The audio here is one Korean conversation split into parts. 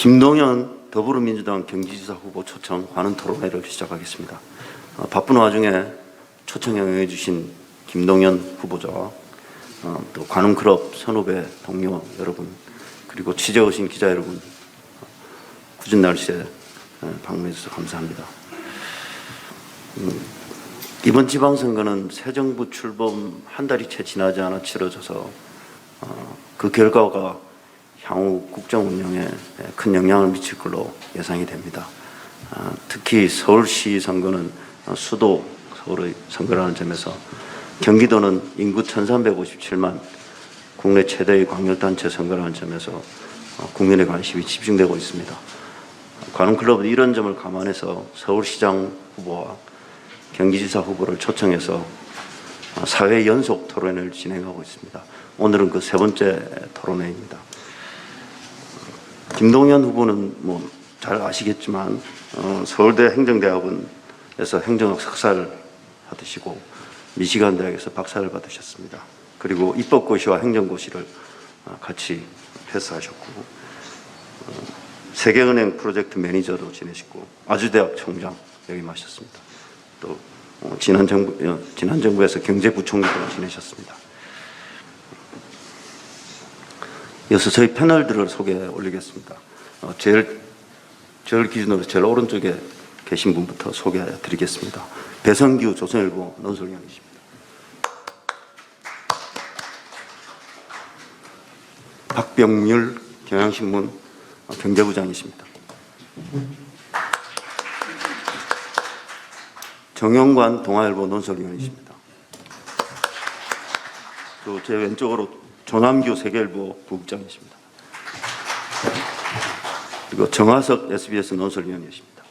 김동연 더불어민주당 경기지사 후보 초청 관훈 토론회를 시작하겠습니다. 바쁜 와중에 초청에 응해 주신 김동연 후보자와 또 관훈클럽 선후배 동료 여러분, 그리고 취재 오신 기자 여러분, 굳은 날씨에 방문해 주셔서 감사합니다. 이번 지방선거는 새 정부 출범 한 달이 채 지나지 않아 치러져서 그 결과가 향후 국정 운영에 큰 영향을 미칠 걸로 예상이 됩니다. 특히 서울시 선거는 수도 서울의 선거라는 점에서 경기도는 인구 1357만, 국내 최대의 광역단체 선거라는 점에서 국민의 관심이 집중되고 있습니다. 관훈클럽은 이런 점을 감안해서 서울시장 후보와 경기지사 후보를 초청해서 사회 연속 토론회를 진행하고 있습니다. 오늘은 그 세 번째 토론회입니다. 김동연 후보는 잘 아시겠지만 서울대 행정대학원에서 행정학 석사를 받으시고 미시간 대학에서 박사를 받으셨습니다. 그리고 입법고시와 행정고시를 같이 패스하셨고 세계은행 프로젝트 매니저도 지내시고 아주대학 총장 역임하셨습니다. 또 지난 정부에서 경제부총리도 지내셨습니다. 이어서 저희 패널들을 소개해 올리겠습니다. 저를 기준으로 제일 오른쪽에 계신 분부터 소개해 드리겠습니다. 배성규 조선일보 논설위원이십니다. 박병률 경향신문 경제부장이십니다. 정영관 동아일보 논설위원이십니다. 또 제 왼쪽으로 조남규 세계일보 부국장이십니다. 그리고 정하석 SBS 논설위원이십니다.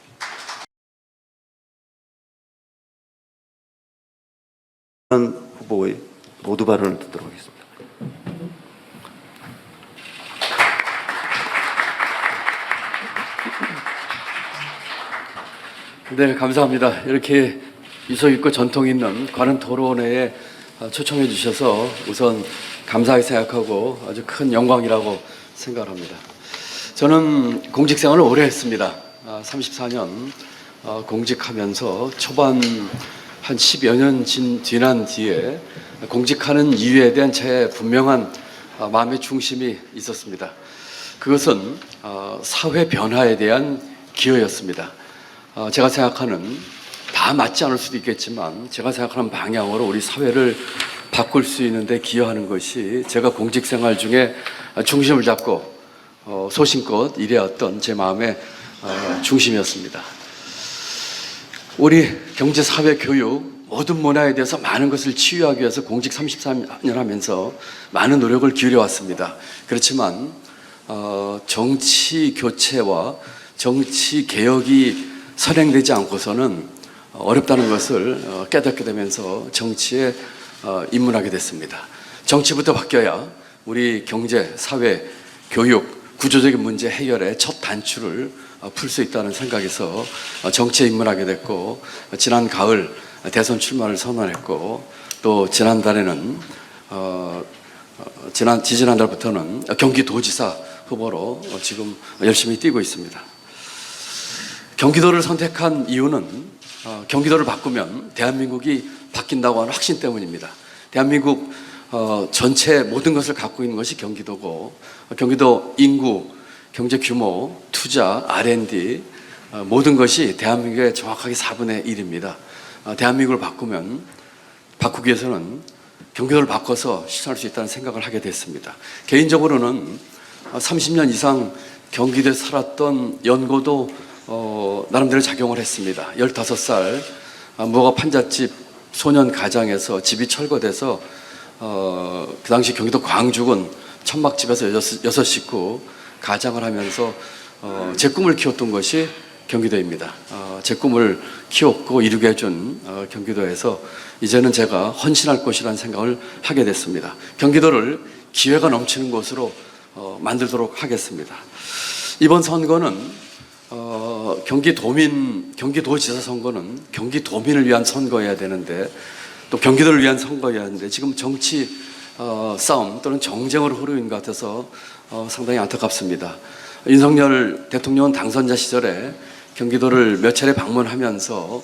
후보의 모두 발언을 듣도록 하겠습니다. 네, 감사합니다. 이렇게 유서 있고 전통 있는 관훈 토론회에 초청해 주셔서 우선 감사하게 생각하고 아주 큰 영광이라고 생각합니다. 저는 공직 생활을 오래 했습니다. 34년 공직하면서 초반 한 10여 년 지난 뒤에 공직하는 이유에 대한 제 분명한 마음의 중심이 있었습니다. 그것은 사회 변화에 대한 기여였습니다. 제가 생각하는, 다 맞지 않을 수도 있겠지만 제가 생각하는 방향으로 우리 사회를 바꿀 수 있는데 기여하는 것이 제가 공직생활 중에 중심을 잡고 소신껏 일해왔던 제 마음의 중심이었습니다. 우리 경제, 사회, 교육 모든 문화에 대해서 많은 것을 치유하기 위해서 공직 33년 하면서 많은 노력을 기울여왔습니다. 그렇지만 정치 교체와 정치 개혁이 선행되지 않고서는 어렵다는 것을 깨닫게 되면서 정치에 입문하게 됐습니다. 정치부터 바뀌어야 우리 경제, 사회, 교육, 구조적인 문제 해결의 첫 단추를 풀 수 있다는 생각에서 정치에 입문하게 됐고, 지난 가을 대선 출마를 선언했고, 또 지난달에는 지지난달부터는 경기도지사 후보로 지금 열심히 뛰고 있습니다. 경기도를 선택한 이유는 경기도를 바꾸면 대한민국이 바뀐다고 하는 확신 때문입니다. 대한민국 전체 모든 것을 갖고 있는 것이 경기도고, 경기도 인구, 경제 규모, 투자, R&D 모든 것이 대한민국의 정확하게 4분의 1입니다. 대한민국을 바꾸기 위해서는 경기도를 바꿔서 실천할 수 있다는 생각을 하게 됐습니다. 개인적으로는 30년 이상 경기도에 살았던 연고도 나름대로 작용을 했습니다. 15살 무허가 판잣집 소년 가장에서 집이 철거돼서 그 당시 경기도 광주군 천막집에서 6식구 가장을 하면서 제 꿈을 키웠던 것이 경기도입니다. 제 꿈을 키웠고 이루게 해준 경기도에서 이제는 제가 헌신할 곳이라는 생각을 하게 됐습니다. 경기도를 기회가 넘치는 곳으로 만들도록 하겠습니다. 이번 선거는 경기도지사 선거는 경기도민을 위한 선거여야 되는데, 또 경기도를 위한 선거여야 하는데, 지금 정치 싸움 또는 정쟁으로 흐르는 것 같아서 상당히 안타깝습니다. 윤석열 대통령은 당선자 시절에 경기도를 몇 차례 방문하면서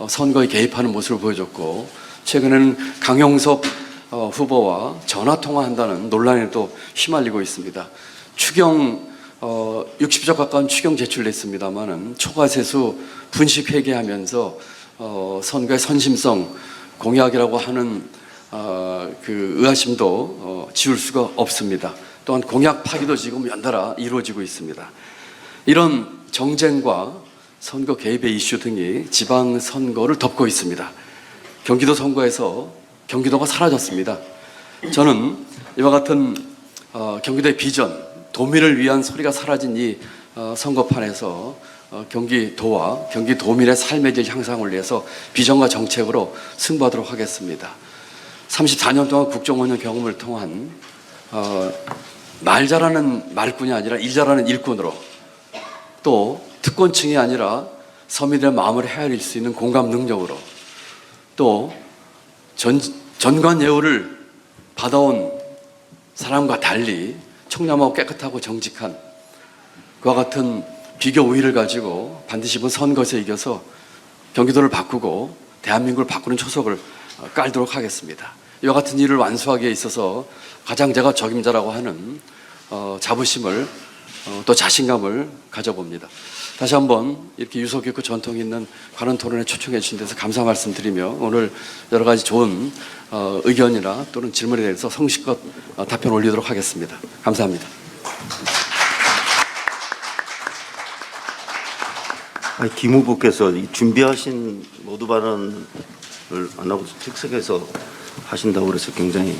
선거에 개입하는 모습을 보여줬고, 최근에는 강용석 후보와 전화 통화한다는 논란에 또 휘말리고 있습니다. 추경 60조 가까운 추경 제출됐습니다만은 초과세수 분식 회계하면서 선거의 선심성 공약이라고 하는 그 의아심도 지울 수가 없습니다. 또한 공약 파기도 지금 연달아 이루어지고 있습니다. 이런 정쟁과 선거 개입의 이슈 등이 지방선거를 덮고 있습니다. 경기도 선거에서 경기도가 사라졌습니다. 저는 이와 같은 경기도의 비전, 도민을 위한 소리가 사라진 이 선거판에서 경기도와 경기도민의 삶의 질 향상을 위해서 비전과 정책으로 승부하도록 하겠습니다. 34년 동안 국정원의 경험을 통한 말 잘하는 말꾼이 아니라 일 잘하는 일꾼으로, 또 특권층이 아니라 서민들의 마음을 헤아릴 수 있는 공감 능력으로, 또 전관예우를 받아온 사람과 달리 청렴하고 깨끗하고 정직한 그와 같은 비교 우위를 가지고 반드시 이번 선거에서 이겨서 경기도를 바꾸고 대한민국을 바꾸는 초석을 깔도록 하겠습니다. 이와 같은 일을 완수하기에 있어서 가장 제가 적임자라고 하는 자부심을 또 자신감을 가져봅니다. 다시 한번 이렇게 유서 깊고 전통 있는 관훈 토론에 초청해 주신 데서 감사 말씀드리며, 오늘 여러 가지 좋은 의견이나 또는 질문에 대해서 성실껏 답변 올리도록 하겠습니다. 감사합니다. 김 후보께서 이 준비하신 모두 발언을 안 하고 즉석에서 하신다고 그래서 굉장히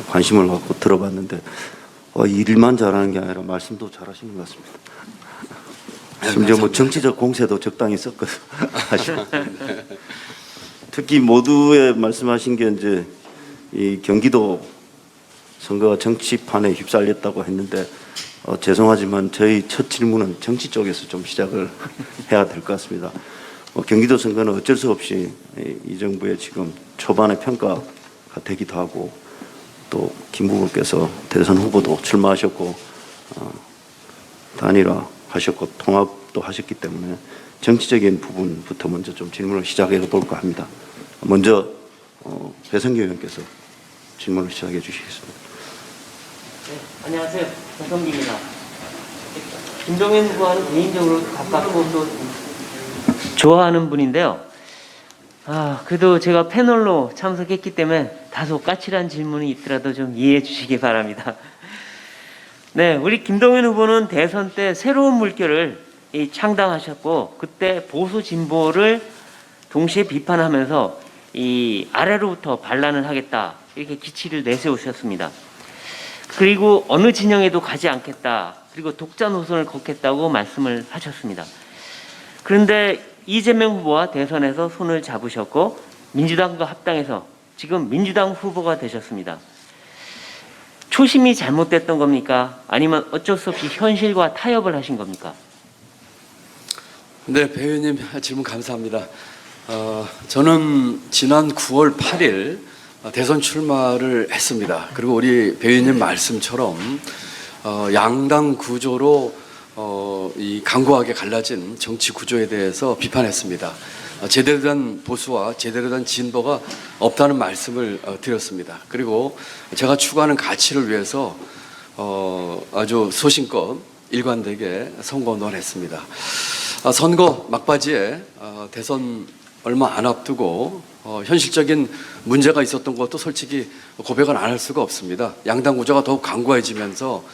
관심을 갖고 들어봤는데 일만 잘하는 게 아니라 말씀도 잘하시는 것 같습니다. 심지어 뭐 정치적 공세도 적당히 섞어서 하시고, 특히 모두의 말씀하신 게 이제 이 경기도 선거가 정치판에 휩쓸렸다고 했는데 죄송하지만 저희 첫 질문은 정치 쪽에서 좀 시작을 해야 될 것 같습니다. 경기도 선거는 어쩔 수 없이 이 정부의 지금 초반의 평가가 되기도 하고, 또 김 후보께서 대선 후보도 출마하셨고 단일화하셨고 통합도 하셨기 때문에 정치적인 부분부터 먼저 좀 질문을 시작해 볼까 합니다. 먼저 배성규 의원께서 질문을 시작해 주시겠습니다. 네, 안녕하세요. 배성규입니다. 김종인 후보와는 개인적으로 가깝고 또 좋아하는 분인데요. 그래도 제가 패널로 참석했기 때문에 다소 까칠한 질문이 있더라도 좀 이해해 주시기 바랍니다. 네, 우리 김동연 후보는 대선 때 새로운 물결을 창당하셨고, 그때 보수 진보를 동시에 비판하면서 이 아래로부터 반란을 하겠다, 이렇게 기치를 내세우셨습니다. 그리고 어느 진영에도 가지 않겠다, 그리고 독자 노선을 걷겠다고 말씀을 하셨습니다. 그런데 이재명 후보와 대선에서 손을 잡으셨고 민주당과 합당해서 지금 민주당 후보가 되셨습니다. 초심이 잘못됐던 겁니까? 아니면 어쩔 수 없이 현실과 타협을 하신 겁니까? 네, 배 의원님 질문 감사합니다. 저는 지난 9월 8일 대선 출마를 했습니다. 그리고 우리 배 의원님 말씀처럼 양당 구조로 이 강고하게 갈라진 정치 구조에 대해서 비판했습니다. 제대로 된 보수와 제대로 된 진보가 없다는 말씀을 드렸습니다. 그리고 제가 추구하는 가치를 위해서 아주 소신껏 일관되게 선거운동을 했습니다. 선거 막바지에 대선 얼마 안 앞두고 현실적인 문제가 있었던 것도 솔직히 고백은 안 할 수가 없습니다. 양당 구조가 더욱 강고해지면서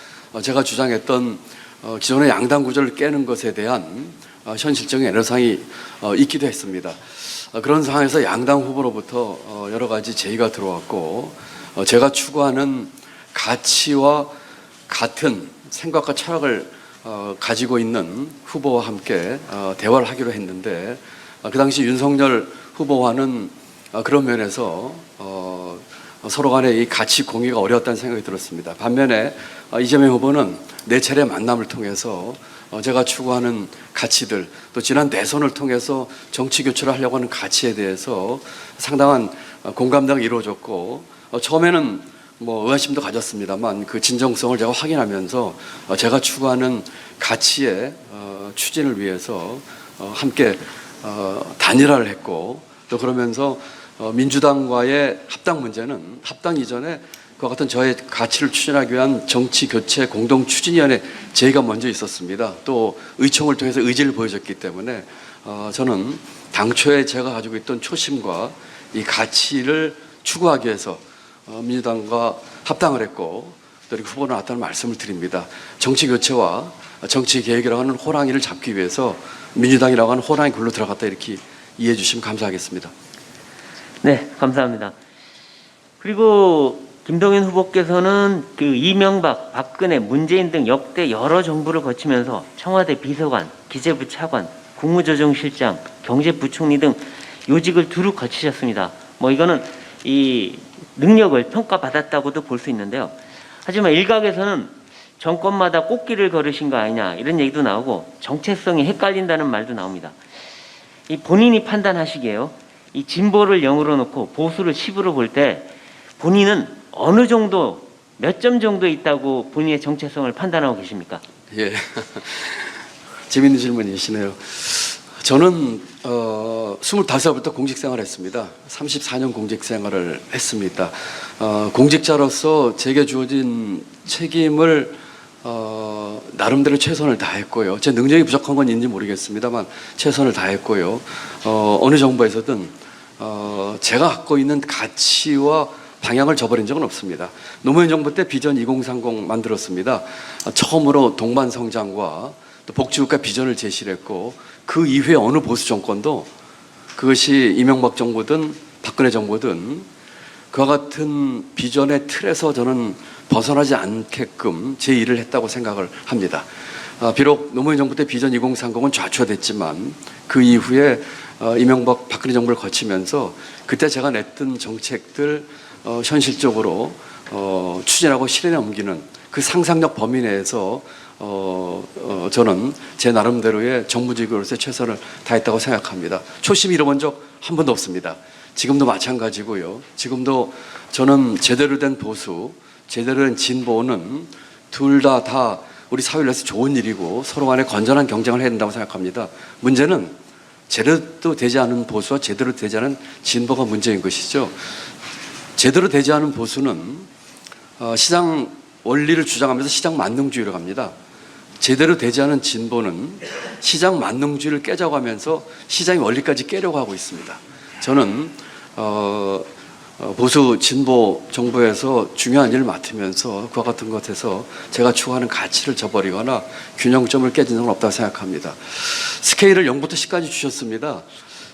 제가 주장했던 기존의 양당 구조를 깨는 것에 대한 현실적인 애로사항이 있기도 했습니다. 그런 상황에서 양당 후보로부터 여러 가지 제의가 들어왔고, 제가 추구하는 가치와 같은 생각과 철학을 가지고 있는 후보와 함께 대화를 하기로 했는데, 그 당시 윤석열 후보와는 그런 면에서 서로 간에 이 가치 공유가 어려웠다는 생각이 들었습니다. 반면에 이재명 후보는 네 차례 만남을 통해서 제가 추구하는 가치들, 또 지난 대선을 통해서 정치 교체를 하려고 하는 가치에 대해서 상당한 공감대가 이루어졌고, 처음에는 뭐 의아심도 가졌습니다만 그 진정성을 제가 확인하면서 제가 추구하는 가치의 추진을 위해서 함께 단일화를 했고, 또 그러면서 민주당과의 합당 문제는 합당 이전에 그와 같은 저의 가치를 추진하기 위한 정치 교체 공동 추진위원회 제의가 먼저 있었습니다. 또 의총을 통해서 의지를 보여줬기 때문에 저는 당초에 제가 가지고 있던 초심과 이 가치를 추구하기 위해서 민주당과 합당을 했고, 또 이렇게 후보로 나왔다는 말씀을 드립니다. 정치 교체와 정치 개혁이라고 하는 호랑이를 잡기 위해서 민주당이라고 하는 호랑이 굴로 들어갔다, 이렇게 이해해 주시면 감사하겠습니다. 네, 감사합니다. 그리고 김동연 후보께서는 그 이명박, 박근혜, 문재인 등 역대 여러 정부를 거치면서 청와대 비서관, 기재부 차관, 국무조정실장, 경제부총리 등 요직을 두루 거치셨습니다. 뭐 이거는 이 능력을 평가받았다고도 볼 수 있는데요. 하지만 일각에서는 정권마다 꽃길을 걸으신 거 아니냐 이런 얘기도 나오고 정체성이 헷갈린다는 말도 나옵니다. 이 본인이 판단하시기에요. 이 진보를 0으로 놓고 보수를 10으로 볼 때 본인은 어느 정도 몇 점 정도에 있다고 본인의 정체성을 판단하고 계십니까? 예, 재밌는 질문이시네요. 저는 25살부터 공직생활을 했습니다. 34년 공직생활을 했습니다. 공직자로서 제게 주어진 책임을 나름대로 최선을 다했고요. 제 능력이 부족한 건 있는지 모르겠습니다만 최선을 다했고요. 어느 정부에서든 제가 갖고 있는 가치와 방향을 저버린 적은 없습니다. 노무현 정부 때 비전 2030 만들었습니다. 처음으로 동반성장과 또 복지국가 비전을 제시를 했고, 그 이후에 어느 보수 정권도 그것이 이명박 정부든 박근혜 정부든 그와 같은 비전의 틀에서 저는 벗어나지 않게끔 제 일을 했다고 생각을 합니다. 비록 노무현 정부 때 비전 2030은 좌초됐지만 그 이후에 이명박 박근혜 정부를 거치면서 그때 제가 냈던 정책들 현실적으로 추진하고 실현에 옮기는 그 상상력 범위 내에서 저는 제 나름대로의 정부직으로서의 최선을 다했다고 생각합니다. 초심 잃어본 적 한 번도 없습니다. 지금도 마찬가지고요. 지금도 저는 제대로 된 보수, 제대로 된 진보는 둘 다 우리 사회를 위해서 좋은 일이고 서로 간에 건전한 경쟁을 해야 된다고 생각합니다. 문제는 제대로 되지 않은 보수와 제대로 되지 않은 진보가 문제인 것이죠. 제대로 되지 않은 보수는 시장 원리를 주장하면서 시장 만능주의로 갑니다. 제대로 되지 않은 진보는 시장 만능주의를 깨져가면서 시장의 원리까지 깨려고 하고 있습니다. 저는 보수 진보 정부에서 중요한 일을 맡으면서 그와 같은 것에서 제가 추구하는 가치를 저버리거나 균형점을 깨진 적은 없다고 생각합니다. 스케일을 0부터 10까지 주셨습니다.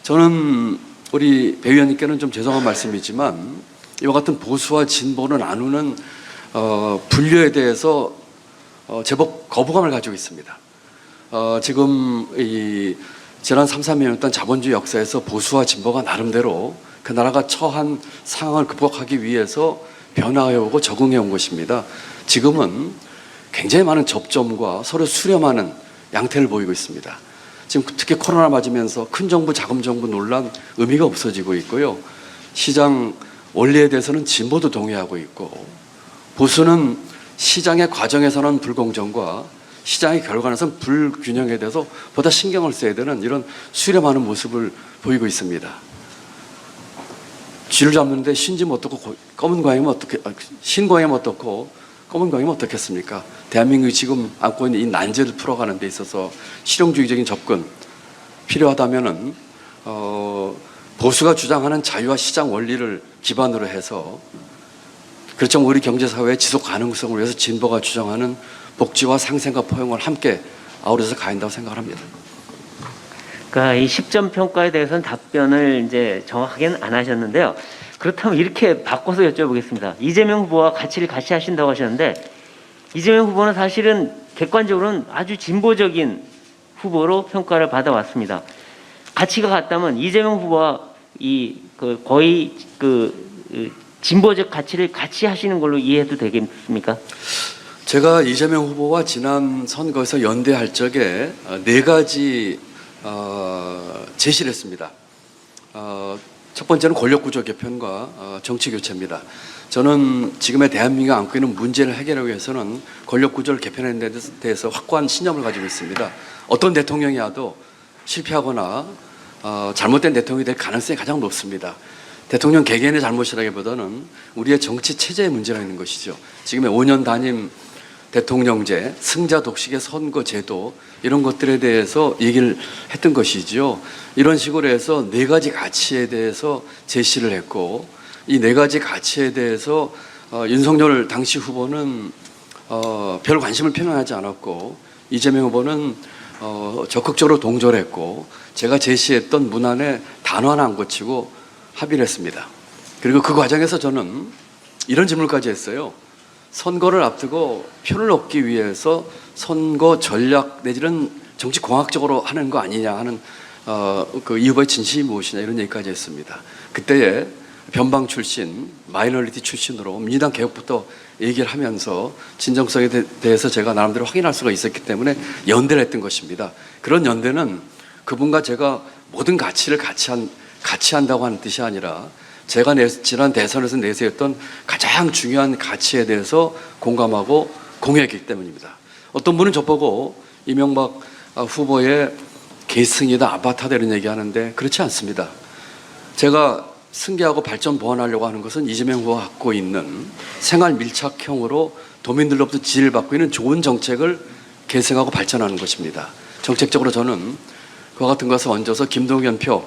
저는 우리 배 의원님께는 좀 죄송한 말씀이지만 이와 같은 보수와 진보를 나누는 분류에 대해서 제법 거부감을 가지고 있습니다. 지금 이 지난 3, 4년이었던 자본주의 역사에서 보수와 진보가 나름대로 그 나라가 처한 상황을 극복하기 위해서 변화해오고 적응해온 것입니다. 지금은 굉장히 많은 접점과 서로 수렴하는 양태를 보이고 있습니다. 지금 특히 코로나 맞으면서 큰 정부, 작은 정부 논란 의미가 없어지고 있고요. 시장 원리에 대해서는 진보도 동의하고 있고, 보수는 시장의 과정에서는 불공정과 시장의 결과에서는 불균형에 대해서 보다 신경을 써야 되는 이런 수렴하는 모습을 보이고 있습니다. 쥐를 잡는데 신지면 어떻고 검은 광이면 어떻게, 흰 광이면 어떻고 검은 광이면 어떻겠습니까? 대한민국이 지금 안고 있는 이 난제를 풀어가는 데 있어서 실용주의적인 접근 필요하다면은 보수가 주장하는 자유와 시장 원리를 기반으로 해서, 그렇죠, 우리 경제사회의 지속 가능성을 위해서 진보가 주장하는 복지와 상생과 포용을 함께 아우러서 가야 한다고 생각을 합니다. 그러니까 이 10점 평가에 대해서는 답변을 이제 정확하게는 안 하셨는데요. 그렇다면 이렇게 바꿔서 여쭤보겠습니다. 이재명 후보와 가치를 같이 하신다고 하셨는데, 이재명 후보는 사실은 객관적으로는 아주 진보적인 후보로 평가를 받아왔습니다. 가치가 같다면 이재명 후보와 거의 진보적 가치를 같이 하시는 걸로 이해해도 되겠습니까? 제가 이재명 후보와 지난 선거에서 연대할 적에 4가지 제시를 했습니다. 첫 번째는 권력구조 개편과 정치 교체입니다. 저는 지금의 대한민국이 안고 있는 문제를 해결하기 위해서는 권력구조를 개편하는 데 대해서 확고한 신념을 가지고 있습니다. 어떤 대통령이 와도 실패하거나 잘못된 대통령이 될 가능성이 가장 높습니다. 대통령 개개인의 잘못이라기보다는 우리의 정치 체제의 문제가 있는 것이죠. 지금의 5년 단임 대통령제, 승자 독식의 선거 제도 이런 것들에 대해서 얘기를 했던 것이죠. 이런 식으로 해서 네 가지 가치에 대해서 제시를 했고 이 네 가지 가치에 대해서 윤석열 당시 후보는 별 관심을 표명하지 않았고 이재명 후보는 적극적으로 동조했고 제가 제시했던 문안에 단어 하나 안 고치고 합의를 했습니다. 그리고 그 과정에서 저는 이런 질문까지 했어요. 선거를 앞두고 표를 얻기 위해서 선거 전략 내지는 정치 공학적으로 하는 거 아니냐 하는 이 후보의 진심이 무엇이냐 이런 얘기까지 했습니다. 그때에 변방 출신, 마이너리티 출신으로 민주당 개혁부터 얘기를 하면서 진정성에 대해서 제가 나름대로 확인할 수가 있었기 때문에 연대를 했던 것입니다. 그런 연대는 그분과 제가 모든 가치를 같이 한다고 하는 뜻이 아니라 제가 지난 대선에서 내세웠던 가장 중요한 가치에 대해서 공감하고 공유했기 때문입니다. 어떤 분은 저보고 이명박 후보의 계승이다, 아바타다 이런 얘기하는데 그렇지 않습니다. 제가 승계하고 발전 보완하려고 하는 것은 이재명 후보가 갖고 있는 생활 밀착형으로 도민들로부터 지지를 받고 있는 좋은 정책을 계승하고 발전하는 것입니다. 정책적으로 저는 그와 같은 것을 얹어서 김동연표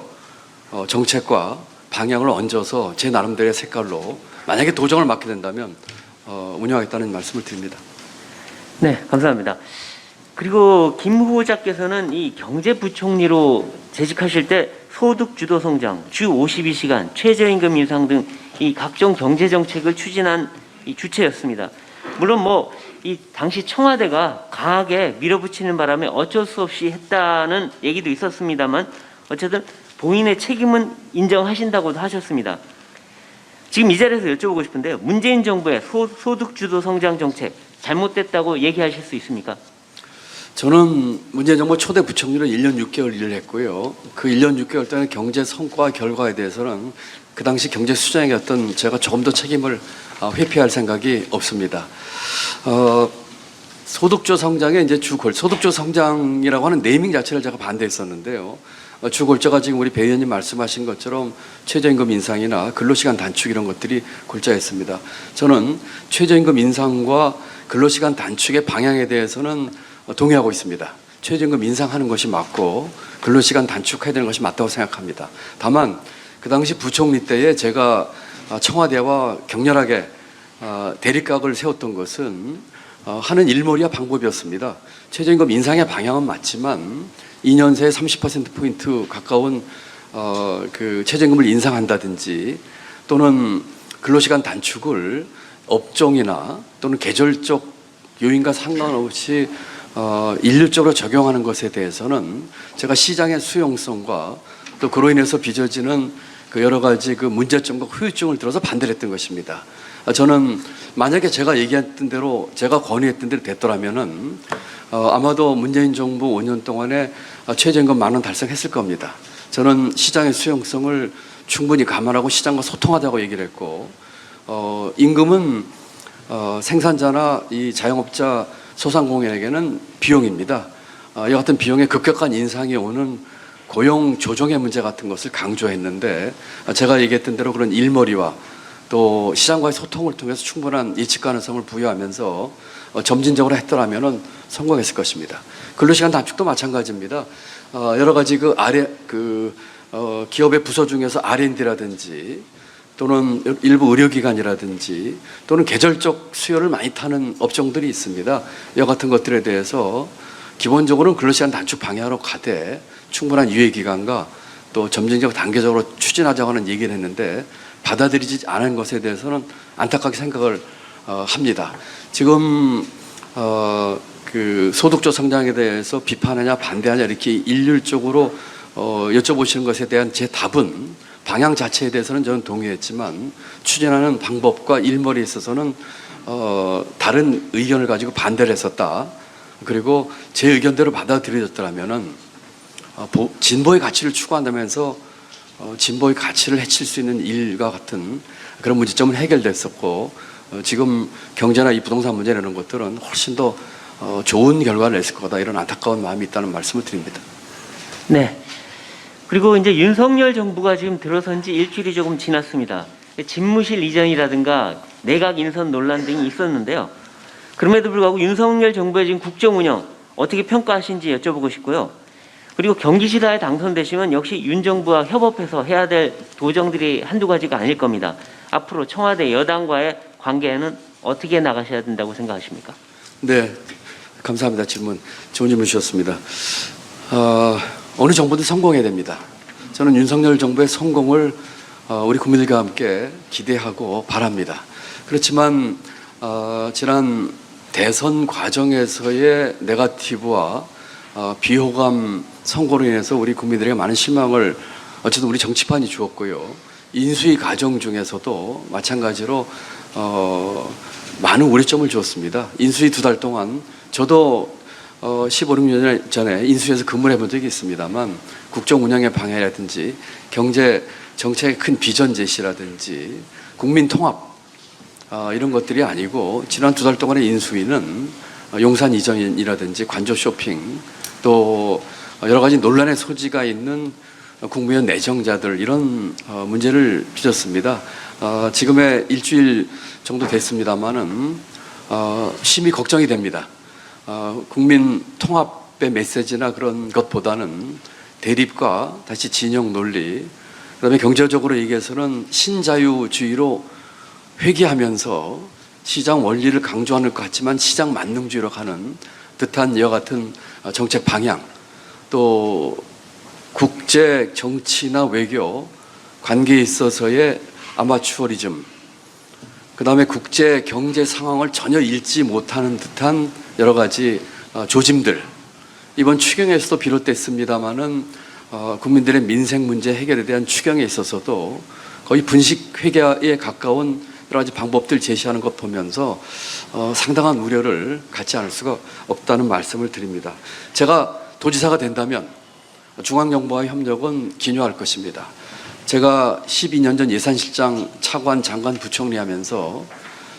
정책과 방향을 얹어서 제 나름대로의 색깔로 만약에 도정을 맡게 된다면 운영하겠다는 말씀을 드립니다. 네, 감사합니다. 그리고 김 후보자께서는 이 경제부총리로 재직하실 때 소득주도 성장, 주 52시간, 최저임금 인상 등 이 각종 경제 정책을 추진한 이 주체였습니다. 물론 이 당시 청와대가 강하게 밀어붙이는 바람에 어쩔 수 없이 했다는 얘기도 있었습니다만 어쨌든 본인의 책임은 인정하신다고도 하셨습니다. 지금 이 자리에서 여쭤보고 싶은데요. 문재인 정부의 소득주도 성장 정책 잘못됐다고 얘기하실 수 있습니까? 저는 문재인 정부 초대 부총리로 1년 6개월 일을 했고요. 그 1년 6개월 동안 경제 성과 결과에 대해서는 그 당시 경제 수장이었던 제가 조금 더 책임을 회피할 생각이 없습니다. 소득주 성장의 이제 소득주 성장이라고 하는 네이밍 자체를 제가 반대했었는데요. 주골자가 지금 우리 배 의원님 말씀하신 것처럼 최저임금 인상이나 근로시간 단축 이런 것들이 골자였습니다. 저는 최저임금 인상과 근로시간 단축의 방향에 대해서는 동의하고 있습니다. 최저임금 인상하는 것이 맞고 근로시간 단축해야 되는 것이 맞다고 생각합니다. 다만 그 당시 부총리 때에 제가 청와대와 격렬하게 대립각을 세웠던 것은 하는 일머리와 방법이었습니다. 최저임금 인상의 방향은 맞지만 2년 새에 30%포인트 가까운 그 최저임금을 인상한다든지 또는 근로시간 단축을 업종이나 또는 계절적 요인과 상관없이 일률적으로 적용하는 것에 대해서는 제가 시장의 수용성과 또 그로 인해서 빚어지는 그 여러 가지 그 문제점과 후유증을 들어서 반대를 했던 것입니다. 저는 만약에 제가 얘기했던 대로 제가 건의했던 대로 됐더라면은 아마도 문재인 정부 5년 동안에 최저임금 10,000원 달성했을 겁니다. 저는 시장의 수용성을 충분히 감안하고 시장과 소통하자고 얘기를 했고 임금은 생산자나 이 자영업자 소상공인에게는 비용입니다. 이 같은 비용의 급격한 인상이 오는 고용 조정의 문제 같은 것을 강조했는데 제가 얘기했던 대로 그런 일머리와 또 시장과의 소통을 통해서 충분한 예측 가능성을 부여하면서 점진적으로 했더라면은 성공했을 것입니다. 근로시간 단축도 마찬가지입니다. 여러 가지 기업의 부서 중에서 R&D라든지 또는 일부 의료기관이라든지 또는 계절적 수요를 많이 타는 업종들이 있습니다. 이와 같은 것들에 대해서 기본적으로는 근로시간 단축 방향으로 가되 충분한 유예기간과 또 점진적 단계적으로 추진하자고 하는 얘기를 했는데 받아들이지 않은 것에 대해서는 안타깝게 생각을 합니다. 지금 그 소득주 성장에 대해서 비판하냐 반대하냐 이렇게 일률적으로 여쭤보시는 것에 대한 제 답은 방향 자체에 대해서는 저는 동의했지만 추진하는 방법과 일머리에 있어서는 다른 의견을 가지고 반대를 했었다. 그리고 제 의견대로 받아들여졌더라면은 진보의 가치를 추구한다면서 진보의 가치를 해칠 수 있는 일과 같은 그런 문제점은 해결됐었고 지금 경제나 이 부동산 문제 이런 것들은 훨씬 더 좋은 결과를 냈을 거다 이런 안타까운 마음이 있다는 말씀을 드립니다. 네. 그리고 이제 윤석열 정부가 지금 들어선 지 일주일이 조금 지났습니다. 집무실 이전이라든가 내각 인선 논란 등이 있었는데요. 그럼에도 불구하고 윤석열 정부의 지금 국정 운영 어떻게 평가하신지 여쭤보고 싶고요. 그리고 경기지사에 당선되시면 역시 윤 정부와 협업해서 해야 될 도정들이 한두 가지가 아닐 겁니다. 앞으로 청와대 여당과의 관계는 어떻게 나가셔야 된다고 생각하십니까? 네, 감사합니다. 질문 좋은 질문 주셨습니다. 어느 정부든 성공해야 됩니다. 저는 윤석열 정부의 성공을 우리 국민들과 함께 기대하고 바랍니다. 그렇지만 지난 대선 과정에서의 네거티브와 비호감 선거로 인해서 우리 국민들에게 많은 실망을 어쨌든 우리 정치판이 주었고요. 인수위 과정 중에서도 마찬가지로 많은 우려점을 주었습니다. 인수위 2달 동안 저도 15, 16년 전에 인수위에서 근무를 해본 적이 있습니다만 국정 운영의 방해라든지 경제 정책의 큰 비전 제시라든지 국민 통합 이런 것들이 아니고 지난 2달 동안의 인수위는 용산 이전이라든지 관저 쇼핑 또 여러 가지 논란의 소지가 있는 국무위원 내정자들 이런 문제를 빚었습니다. 지금의 일주일 정도 됐습니다만은 심히 걱정이 됩니다. 국민 통합의 메시지나 그런 것보다는 대립과 다시 진영 논리, 그다음에 경제적으로 얘기해서는 신자유주의로 회귀하면서 시장 원리를 강조하는 것 같지만 시장 만능주의로 가는 듯한 이와 같은 정책 방향, 또 국제 정치나 외교 관계에 있어서의 아마추어리즘, 그다음에 국제 경제 상황을 전혀 읽지 못하는 듯한 여러 가지 조짐들, 이번 추경에서도 비롯됐습니다마는 국민들의 민생 문제 해결에 대한 추경에 있어서도 거의 분식 회계에 가까운 여러 가지 방법들 제시하는 것 보면서 상당한 우려를 갖지 않을 수가 없다는 말씀을 드립니다. 제가 도지사가 된다면 중앙정부와의 협력은 기묘할 것입니다. 제가 12년 전 예산실장, 차관, 장관, 부총리 하면서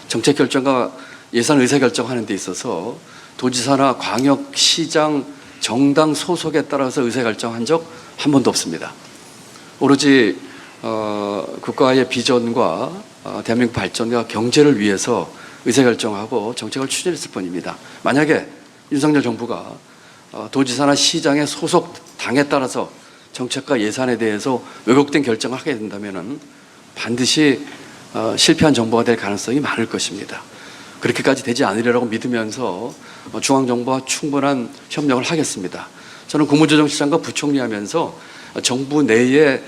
정책 결정과 예산 의사 결정하는 데 있어서 도지사나 광역시장, 정당 소속에 따라서 의사 결정한 적 한 번도 없습니다. 오로지 국가의 비전과 대한민국 발전과 경제를 위해서 의사결정하고 정책을 추진했을 뿐입니다. 만약에 윤석열 정부가 도지사나 시장의 소속 당에 따라서 정책과 예산에 대해서 왜곡된 결정을 하게 된다면 반드시 실패한 정부가 될 가능성이 많을 것입니다. 그렇게까지 되지 않으리라고 믿으면서 중앙정부와 충분한 협력을 하겠습니다. 저는 국무조정실장과 부총리 하면서 정부 내의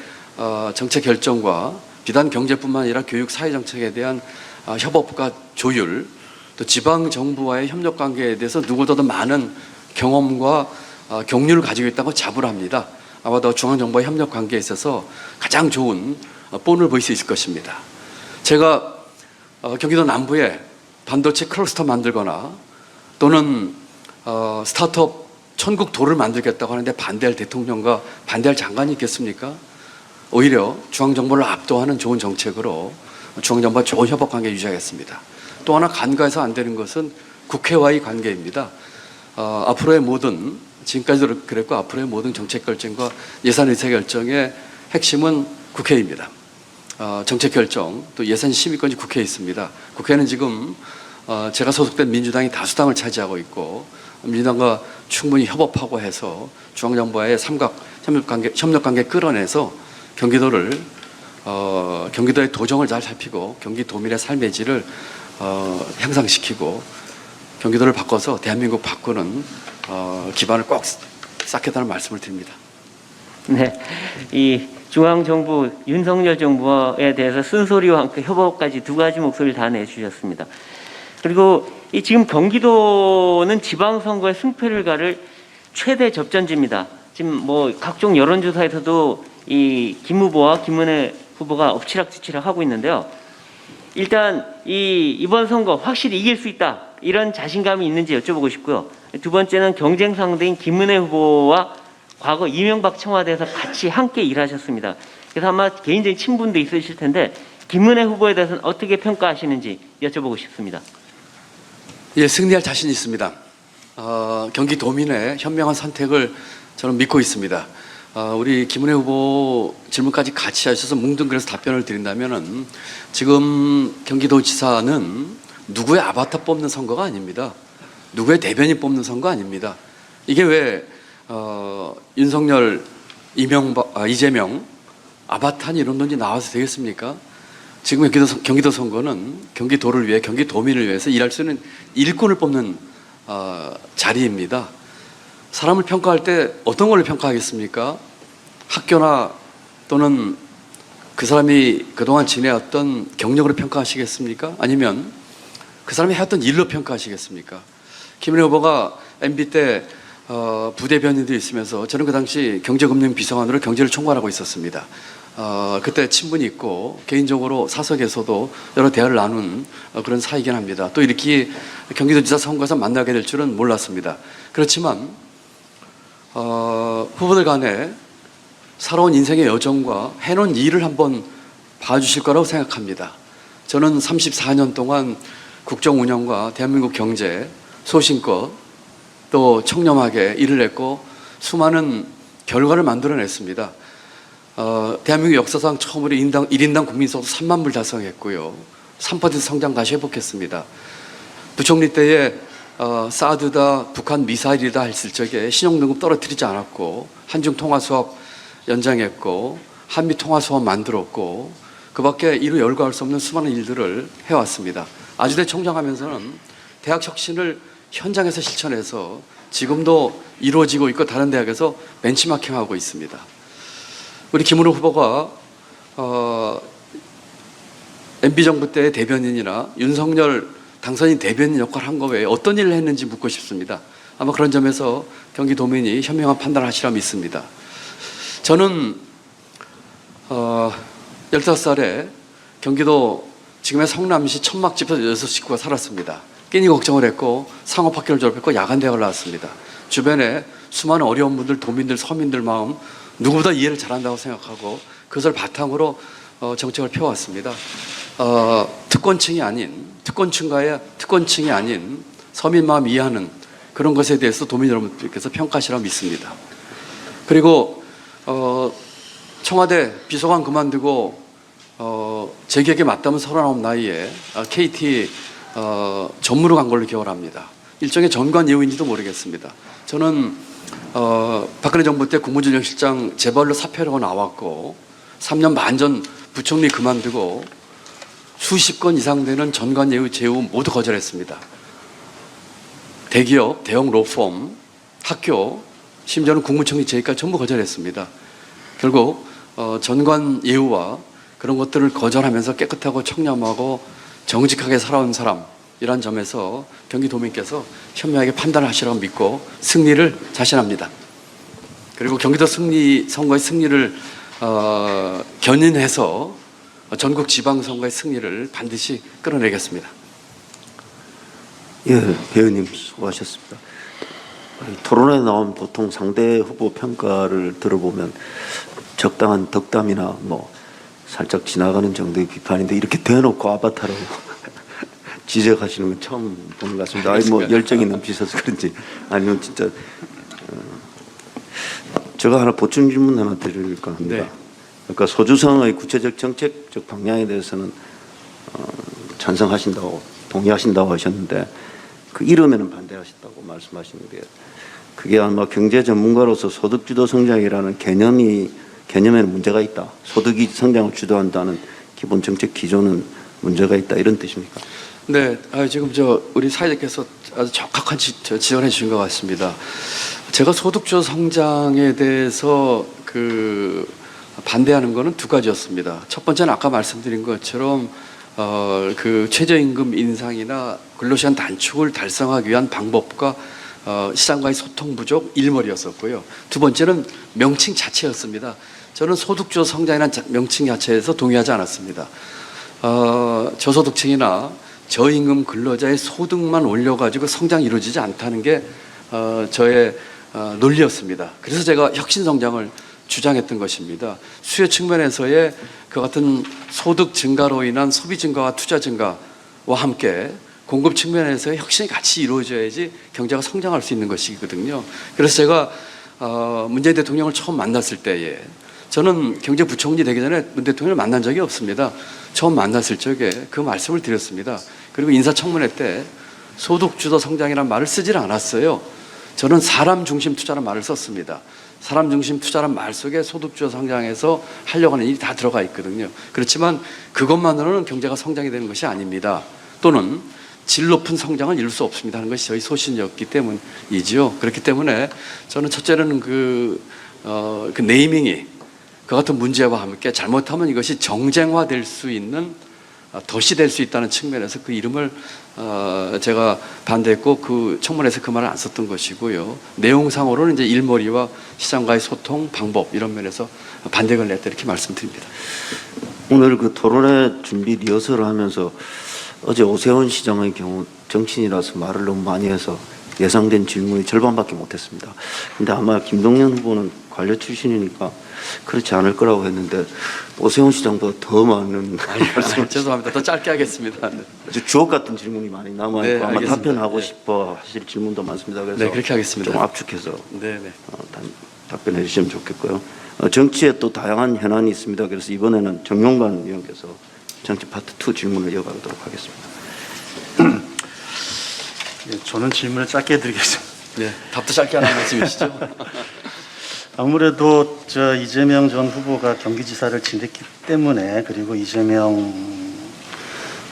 정책 결정과 비단 경제뿐만 아니라 교육, 사회정책에 대한 협업과 조율, 또 지방정부와의 협력관계에 대해서 누구보다도 많은 경험과 경륜을 가지고 있다고 자부를 합니다. 아마도 중앙정부와의 협력관계에 있어서 가장 좋은 본을 보일 수 있을 것입니다. 제가 경기도 남부에 반도체 클러스터 만들거나 또는 스타트업 천국도를 만들겠다고 하는데 반대할 대통령과 반대할 장관이 있겠습니까? 오히려 중앙정부를 압도하는 좋은 정책으로 중앙정부와 좋은 협업관계 유지하겠습니다. 또 하나 간과해서 안 되는 것은 국회와의 관계입니다. 앞으로의 모든, 지금까지도 그랬고 앞으로의 모든 정책 결정과 예산 의사 결정의 핵심은 국회입니다. 정책 결정, 또 예산 심의권이 국회에 있습니다. 국회는 지금 제가 소속된 민주당이 다수당을 차지하고 있고 민주당과 충분히 협업하고 해서 중앙정부와의 삼각 협력관계 끌어내서 경기도의 도정을 잘 살피고 경기도민의 삶의 질을 향상시키고 경기도를 바꿔서 대한민국 바꾸는 기반을 꼭 쌓겠다는 말씀을 드립니다. 네, 이 중앙정부 윤석열 정부에 대해서 쓴소리와 함께 협업까지 두 가지 목소리를 다 내주셨습니다. 그리고 이 지금 경기도는 지방선거의 승패를 가를 최대 접전지입니다. 지금 뭐 각종 여론조사에서도 이 김 후보와 김은혜 후보가 엎치락뒤치락 하고 있는데요. 일단 이번 선거 확실히 이길 수 있다 이런 자신감이 있는지 여쭤보고 싶고요. 두 번째는 경쟁 상대인 김은혜 후보와 과거 이명박 청와대에서 같이 함께 일하셨습니다. 그래서 아마 개인적인 친분도 있으실 텐데 김은혜 후보에 대해서는 어떻게 평가하시는지 여쭤보고 싶습니다. 예, 승리할 자신 있습니다. 경기도민의 현명한 선택을 저는 믿고 있습니다. 우리 김은혜 후보 질문까지 같이 하셔서 뭉뚱그려서 답변을 드린다면은 지금 경기도지사는 누구의 아바타 뽑는 선거가 아닙니다. 누구의 대변인 뽑는 선거 아닙니다. 이게 왜 윤석열, 이재명 아바타니 이런 놈이 나와서 되겠습니까? 지금 경기도 선거는 경기도를 위해, 경기도민을 위해서 일할 수 있는 일꾼을 뽑는 자리입니다. 사람을 평가할 때 어떤 걸로 평가하겠습니까? 학교나 또는 그 사람이 그동안 지내왔던 경력으로 평가하시겠습니까? 아니면 그 사람이 해왔던 일로 평가하시겠습니까? 김은혜 후보가 MB 때 부대변인도 있으면서 저는 그 당시 경제금융비서관으로 경제를 총괄하고 있었습니다. 그때 친분이 있고 개인적으로 사석에서도 여러 대화를 나눈 그런 사이긴 합니다. 또 이렇게 경기도지사 선거에서 만나게 될 줄은 몰랐습니다. 그렇지만 후보들 간에 살아온 인생의 여정과 해놓은 일을 한번 봐주실 거라고 생각합니다. 저는 34년 동안 국정 운영과 대한민국 경제, 소신껏 또 청렴하게 일을 했고 수많은 결과를 만들어냈습니다. 대한민국 역사상 처음으로 1인당 국민소득 3만 불 달성했고요. 3% 성장 다시 회복했습니다. 부총리 때에 사드다, 북한 미사일이다 했을 적에 신용등급 떨어뜨리지 않았고 한중 통화 수업 연장했고 한미 통화 수업 만들었고 그 밖에 이루 열거할 수 없는 수많은 일들을 해왔습니다. 아주대 총장하면서는 대학 혁신을 현장에서 실천해서 지금도 이루어지고 있고 다른 대학에서 벤치마킹하고 있습니다. 우리 김은혜 후보가 MB정부 때의 대변인이나 윤석열 당선인 대변인 역할을 한 거 외에 어떤 일을 했는지 묻고 싶습니다. 아마 그런 점에서 경기도민이 현명한 판단을 하시라 믿습니다. 저는 15살에 경기도 지금의 성남시 천막집에서 6식구가 살았습니다. 끼니 걱정을 했고 상업학교를 졸업했고 야간대학을 나왔습니다. 주변에 수많은 어려운 분들, 도민들, 서민들 마음 누구보다 이해를 잘한다고 생각하고 그것을 바탕으로 정책을 펴왔습니다. 특권층이 아닌 특권층이 아닌 서민 마음 이해하는 그런 것에 대해서 도민 여러분들께서 평가하시라고 믿습니다. 그리고 청와대 비서관 그만두고 제 기억에 맞다면 39 나이에 KT 전무로 간 걸로 기억을 합니다. 일종의 전관 예우인지도 모르겠습니다. 저는 박근혜 정부 때 국무조정실장 재벌로 사표하고 나왔고 3년 반 전 부총리 그만두고 수십 건 이상 되는 전관 예우 제우 모두 거절했습니다. 대기업, 대형 로펌, 학교, 심지어는 국무총리 제의까지 전부 거절했습니다. 결국 전관 예우와 그런 것들을 거절하면서 깨끗하고 청렴하고 정직하게 살아온 사람이란 점에서 경기도민께서 현명하게 판단을 하시라고 믿고 승리를 자신합니다. 그리고 경기도 선거의 승리를 견인해서 전국 지방선거의 승리를 반드시 끌어내겠습니다. 예, 배우님 수고하셨습니다. 토론에 나온 보통 상대 후보 평가를 들어보면 적당한 덕담이나 뭐 살짝 지나가는 정도의 비판인데 이렇게 대놓고 아바타로 지적하시는 건 처음 보는 것 같습니다. 아니 뭐 열정이 넘치셔서 그런지 아니면 진짜 제가 하나 보충 질문 하나 드릴까 합니다. 네. 그러니까 소주성의 구체적 정책적 방향에 대해서는 찬성하신다고 동의하신다고 하셨는데 그 이름에는 반대하셨다고 말씀하시는데 그게 아마 경제 전문가로서 소득주도 성장이라는 개념에는 문제가 있다. 소득이 성장을 주도한다는 기본 정책 기조는 문제가 있다 이런 뜻입니까? 네, 지금 우리 사회자께서 아주 적확한 지적을 해주신 것 같습니다. 제가 소득주도 성장에 대해서 반대하는 것은 두 가지였습니다. 첫 번째는 아까 말씀드린 것처럼 그 최저임금 인상이나 근로시간 단축을 달성하기 위한 방법과 시장과의 소통 부족 일머리였었고요. 두 번째는 명칭 자체였습니다. 저는 소득주도 성장이라는 명칭 자체에서 동의하지 않았습니다. 저소득층이나 저임금 근로자의 소득만 올려가지고 성장이 이루어지지 않다는 게 저의 논리였습니다. 그래서 제가 혁신성장을 주장했던 것입니다. 수요 측면에서의 그 같은 소득 증가로 인한 소비 증가와 투자 증가와 함께 공급 측면에서의 혁신이 같이 이루어져야지 경제가 성장할 수 있는 것이거든요. 그래서 제가 문재인 대통령을 처음 만났을 때에 저는 경제부총리 되기 전에 문 대통령을 만난 적이 없습니다. 처음 만났을 적에 그 말씀을 드렸습니다. 그리고 인사청문회 때 소득주도 성장이라는 말을 쓰질 않았어요. 저는 사람 중심 투자라는 말을 썼습니다. 사람 중심 투자란 말 속에 소득주도 성장에서 하려고 하는 일이 다 들어가 있거든요. 그렇지만 그것만으로는 경제가 성장이 되는 것이 아닙니다. 또는 질 높은 성장은 이룰 수 없습니다 하는 것이 저희 소신이었기 때문이지요. 그렇기 때문에 저는 첫째로는 그 네이밍이 그 같은 문제와 함께 잘못하면 이것이 정쟁화될 수 있는 덫이 될 수 있다는 측면에서 그 이름을 제가 반대했고 그 청문회에서 그 말을 안 썼던 것이고요. 내용상으로는 이제 일머리와 시장과의 소통 방법 이런 면에서 반대를 냈다 이렇게 말씀드립니다. 오늘 그 토론회 준비 리허설을 하면서 어제 오세훈 시장의 경우 정치인이라서 말을 너무 많이 해서 예상된 질문이 절반밖에 못했습니다. 근데 아마 김동연 후보는 관료 출신이니까 그렇지 않을 거라고 했는데 오세훈 시장보다 더 많은 말씀을 죄송합니다. 더 짧게 하겠습니다. 네. 주옥 같은 질문이 많이 남아있고 네, 아마 알겠습니다. 답변하고 네. 싶어 하실 질문도 많습니다. 그래서 네, 그렇게 하겠습니다. 좀 압축해서 네. 답변해 주시면 좋겠고요. 정치에 또 다양한 현안이 있습니다. 그래서 이번에는 정용관 의원께서 정치 파트 2 질문을 이어가도록 하겠습니다. 네, 저는 질문을 짧게 드리겠습니다. 네, 답도 짧게 하는 말씀이시죠? 아무래도 이재명 전 후보가 경기지사를 지냈기 때문에 그리고 이재명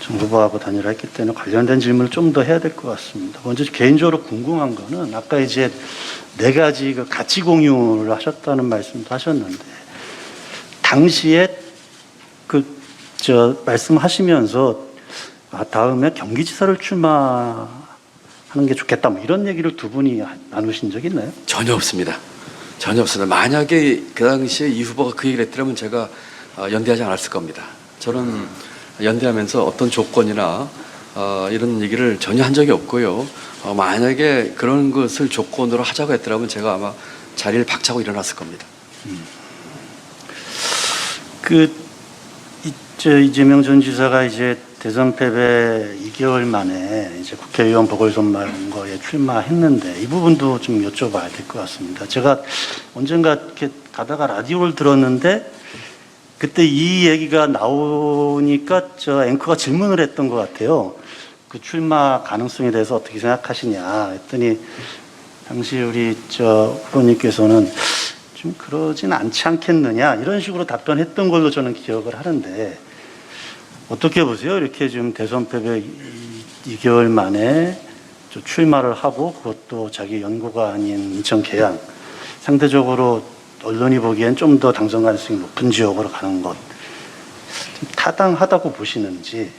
전 후보하고 단일화했기 때문에 관련된 질문을 좀 더 해야 될 것 같습니다. 먼저 개인적으로 궁금한 거는 아까 이제 4가지 그 가치 공유를 하셨다는 말씀도 하셨는데 당시에 말씀하시면서 다음에 경기지사를 출마하는 게 좋겠다 뭐 이런 얘기를 두 분이 나누신 적 있나요? 전혀 없습니다. 전혀 없습니다. 만약에 그 당시에 이 후보가 그 얘기를 했더라면 제가 연대하지 않았을 겁니다. 저는 연대하면서 어떤 조건이나 이런 얘기를 전혀 한 적이 없고요. 만약에 그런 것을 조건으로 하자고 했더라면 제가 아마 자리를 박차고 일어났을 겁니다. 이재명 전 지사가 이제 대선 패배 2개월 만에 이제 국회의원 보궐선거에 출마했는데 이 부분도 좀 여쭤봐야 될 것 같습니다. 제가 언젠가 이렇게 가다가 라디오를 들었는데 그때 이 얘기가 나오니까 앵커가 질문을 했던 것 같아요. 그 출마 가능성에 대해서 어떻게 생각하시냐 했더니 당시 우리 후보님께서는 좀 그러진 않지 않겠느냐 이런 식으로 답변했던 걸로 저는 기억을 하는데 어떻게 보세요? 이렇게 지금 대선 패배 2개월 만에 출마를 하고 그것도 자기 연고가 아닌 인천 계양 상대적으로 언론이 보기엔 좀 더 당선 가능성이 높은 지역으로 가는 것 좀 타당하다고 보시는지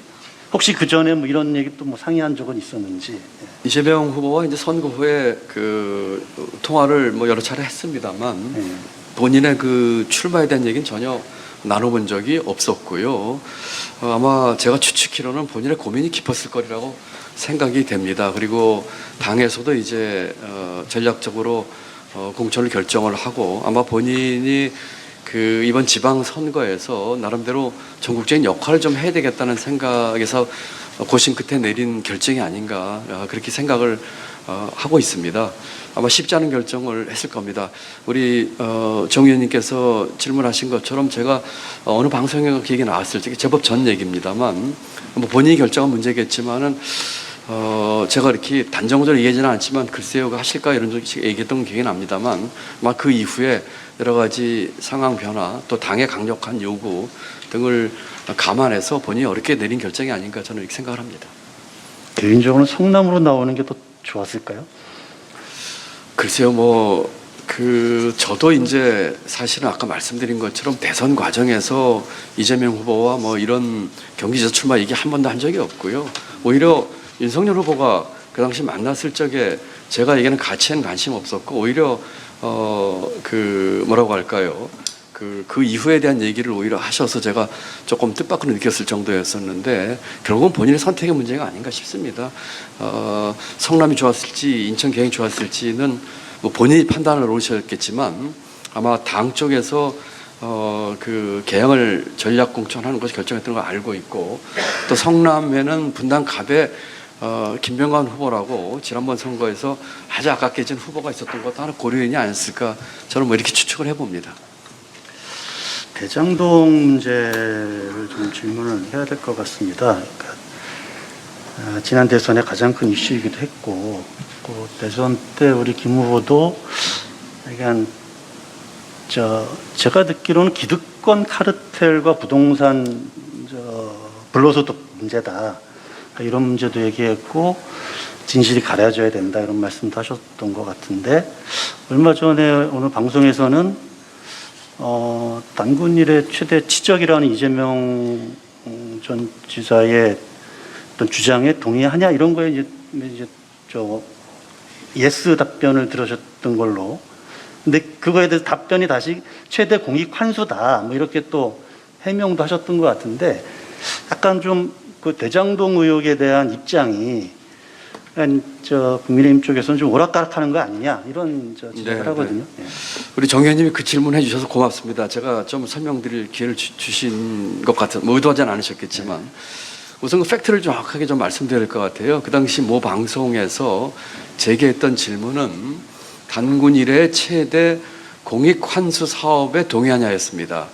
혹시 그 전에 뭐 이런 얘기 또 뭐 상의한 적은 있었는지. 이재명 후보와 이제 선거 후에 그 통화를 뭐 여러 차례 했습니다만 본인의 그 출마에 대한 얘기는 전혀 나눠본 적이 없었고요. 아마 제가 추측키로는 본인의 고민이 깊었을 거리라고 생각이 됩니다. 그리고 당에서도 이제 전략적으로 공천을 결정을 하고 아마 본인이 그 이번 지방 선거에서 나름대로 전국적인 역할을 좀 해야 되겠다는 생각에서 고심 끝에 내린 결정이 아닌가 그렇게 생각을 하고 있습니다. 아마 쉽지 않은 결정을 했을 겁니다. 우리 정 의원님께서 질문하신 것처럼 제가 어느 방송에 그 얘기 나왔을지 제법 전 얘기입니다만 뭐 본인이 결정한 문제겠지만은 제가 이렇게 단정적으로 얘기하지는 않지만 글쎄요 하실까 이런 식의 얘기했던 기억이 납니다만 아마 그 이후에 여러 가지 상황 변화 또 당의 강력한 요구 등을 감안해서 본인이 어렵게 내린 결정이 아닌가 저는 이렇게 생각을 합니다. 개인적으로는 성남으로 나오는 게 더 좋았을까요? 글쎄요 저도 이제 사실은 아까 말씀드린 것처럼 대선 과정에서 이재명 후보와 뭐 이런 경기지사 출마 얘기 한 번도 한 적이 없고요. 오히려 윤석열 후보가 그 당시 만났을 적에 제가 얘기하는 가치에는 관심 없었고 오히려 뭐라고 할까요? 그 이후에 대한 얘기를 오히려 하셔서 제가 조금 뜻밖으로 느꼈을 정도였었는데 결국은 본인의 선택의 문제가 아닌가 싶습니다. 성남이 좋았을지 인천 계양이 좋았을지는 뭐 본인이 판단을 오르셨겠지만 아마 당 쪽에서 그 개항을 전략 공천하는 것이 결정했던 걸 알고 있고, 또 성남에는 분당 갑에 김병관 후보라고 지난번 선거에서 아주 아깝게 진 후보가 있었던 것도 하나 고려인이 아니었을까, 저는 뭐 이렇게 추측을 해봅니다. 대장동 문제를 좀 질문을 해야 될 것 같습니다. 그러니까 지난 대선의 가장 큰 이슈이기도 했고, 또 대선 때 우리 김 후보도 약간 제가 듣기로는 기득권 카르텔과 부동산 불로소득 문제다, 이런 문제도 얘기했고 진실이 가려져야 된다, 이런 말씀도 하셨던 것 같은데, 얼마 전에 오늘 방송에서는 단군 일의 최대 치적이라는 이재명 전 지사의 어떤 주장에 동의하냐, 이런 거에 이제 예스 답변을 들으셨던 걸로. 근데 그거에 대해서 답변이 다시 최대 공익 환수다, 뭐 이렇게 또 해명도 하셨던 것 같은데, 약간 좀 그 대장동 의혹에 대한 입장이 약간 국민의힘 쪽에서는 좀 오락가락하는 거 아니냐, 이런 지적을 하거든요. 네. 우리 정 의원님이 그 질문해 주셔서 고맙습니다. 제가 좀 설명드릴 기회를 주신 것 같은, 뭐 의도하지 않으셨겠지만, 우선 그 팩트를 정확하게 좀 말씀드릴 것 같아요. 그 당시 모 방송에서 제기했던 질문은 단군 이래 최대 공익 환수 사업에 동의하냐였습니다.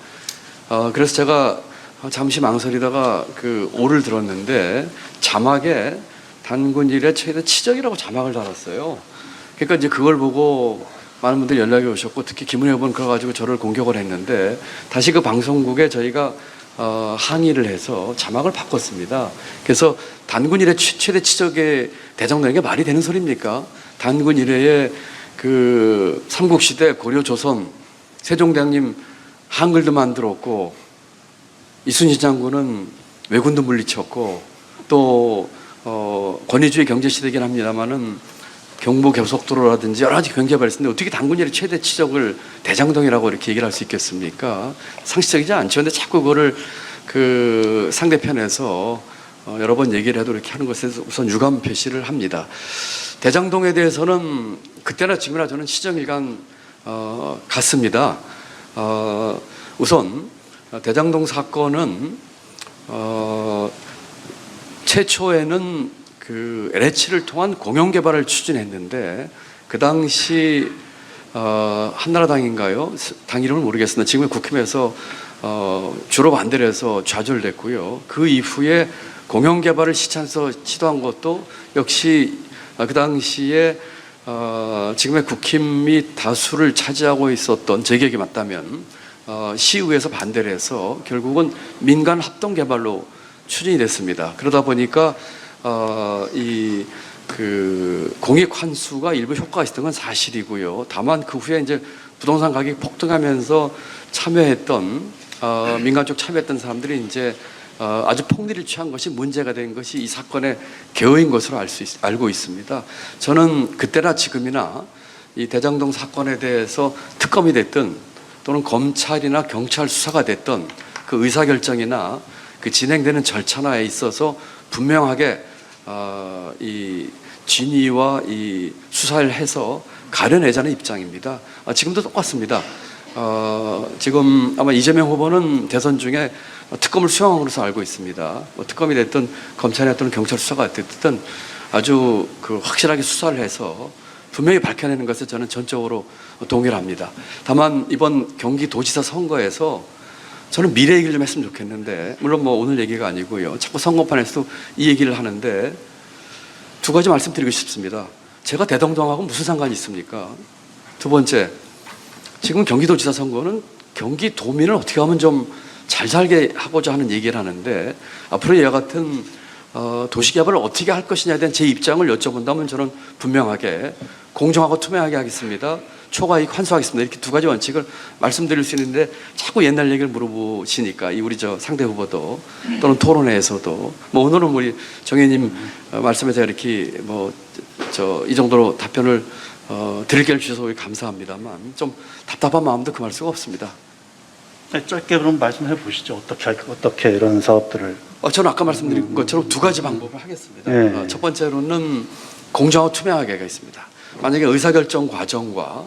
그래서 제가 잠시 망설이다가 그 오를 들었는데, 자막에 단군 이래 최대 치적이라고 자막을 달았어요. 그러니까 이제 그걸 보고 많은 분들이 연락이 오셨고, 특히 김은혜 후보는 그래가지고 저를 공격을 했는데, 다시 그 방송국에 저희가 항의를 해서 자막을 바꿨습니다. 그래서 단군 이래 최대 치적의 대장동인 게 말이 되는 소리입니까? 단군 이래의 그 삼국시대 고려 조선 세종대왕님 한글도 만들었고, 이순신 장군은 왜군도 물리쳤고, 또 권위주의 경제시대이긴 합니다만은 경부고속도로라든지 여러 가지 경제 발전인데, 어떻게 단군 이래 최대 치적을 대장동이라고 이렇게 얘기를 할 수 있겠습니까? 상식적이지 않죠. 근데 자꾸 그거를 그 상대편에서 여러 번 얘기를 해도 이렇게 하는 것에 우선 유감 표시를 합니다. 대장동에 대해서는 그때나 지금이나 저는 시정일관 같습니다. 우선 대장동 사건은 최초에는 그 LH를 통한 공영 개발을 추진했는데, 그 당시 한나라당인가요? 당 이름을 모르겠습니다. 지금 국힘에서 주로 반대를 해서 좌절됐고요. 그 이후에 공영 개발을 시도한 것도 역시 그 당시에 지금의 국힘이 다수를 차지하고 있었던, 제 기억이 맞다면 시의회에서 반대를 해서 결국은 민간 합동 개발로 추진이 됐습니다. 그러다 보니까 이 그 공익 환수가 일부 효과가 있었던 건 사실이고요. 다만 그 후에 이제 부동산 가격이 폭등하면서 참여했던 민간 쪽 참여했던 사람들이 이제 아주 폭리를 취한 것이 문제가 된 것이 이 사건의 개요인 것으로 알고 있습니다. 저는 그때나 지금이나 이 대장동 사건에 대해서 특검이 됐든 또는 검찰이나 경찰 수사가 됐든 그 의사결정이나 그 진행되는 절차나에 있어서 분명하게 이 진위와 이 수사를 해서 가려내자는 입장입니다. 지금도 똑같습니다. 지금 아마 이재명 후보는 대선 중에 특검을 수용한 것으로 알고 있습니다. 특검이 됐든 검찰이 됐든 경찰 수사가 됐든 아주 그 확실하게 수사를 해서 분명히 밝혀내는 것에 저는 전적으로 동의를 합니다. 다만 이번 경기도지사 선거에서 저는 미래 얘기를 좀 했으면 좋겠는데, 물론 뭐 오늘 얘기가 아니고요. 자꾸 선거판에서도 이 얘기를 하는데, 두 가지 말씀드리고 싶습니다. 제가 대장동하고 무슨 상관이 있습니까? 두 번째, 지금 경기도지사 선거는 경기도민을 어떻게 하면 좀 잘 살게 하고자 하는 얘기를 하는데, 앞으로 이와 같은 도시개발을 어떻게 할 것이냐에 대한 제 입장을 여쭤본다면 저는 분명하게 공정하고 투명하게 하겠습니다. 초과이익 환수하겠습니다. 이렇게 두 가지 원칙을 말씀드릴 수 있는데, 자꾸 옛날 얘기를 물어보시니까, 이 우리 상대 후보도 또는 토론회에서도, 뭐 오늘은 우리 정 의원님 말씀에 제가 이렇게 이 정도로 답변을 드릴 기회를 주셔서 감사합니다만, 좀 답답한 마음도 금할 수가 없습니다. 짧게 그럼 말씀해 보시죠. 어떻게 이런 사업들을. 저는 아까 말씀드린 것처럼 두 가지 방법을 하겠습니다. 네. 첫 번째로는 공정하고 투명하게가 있습니다. 만약에 의사결정 과정과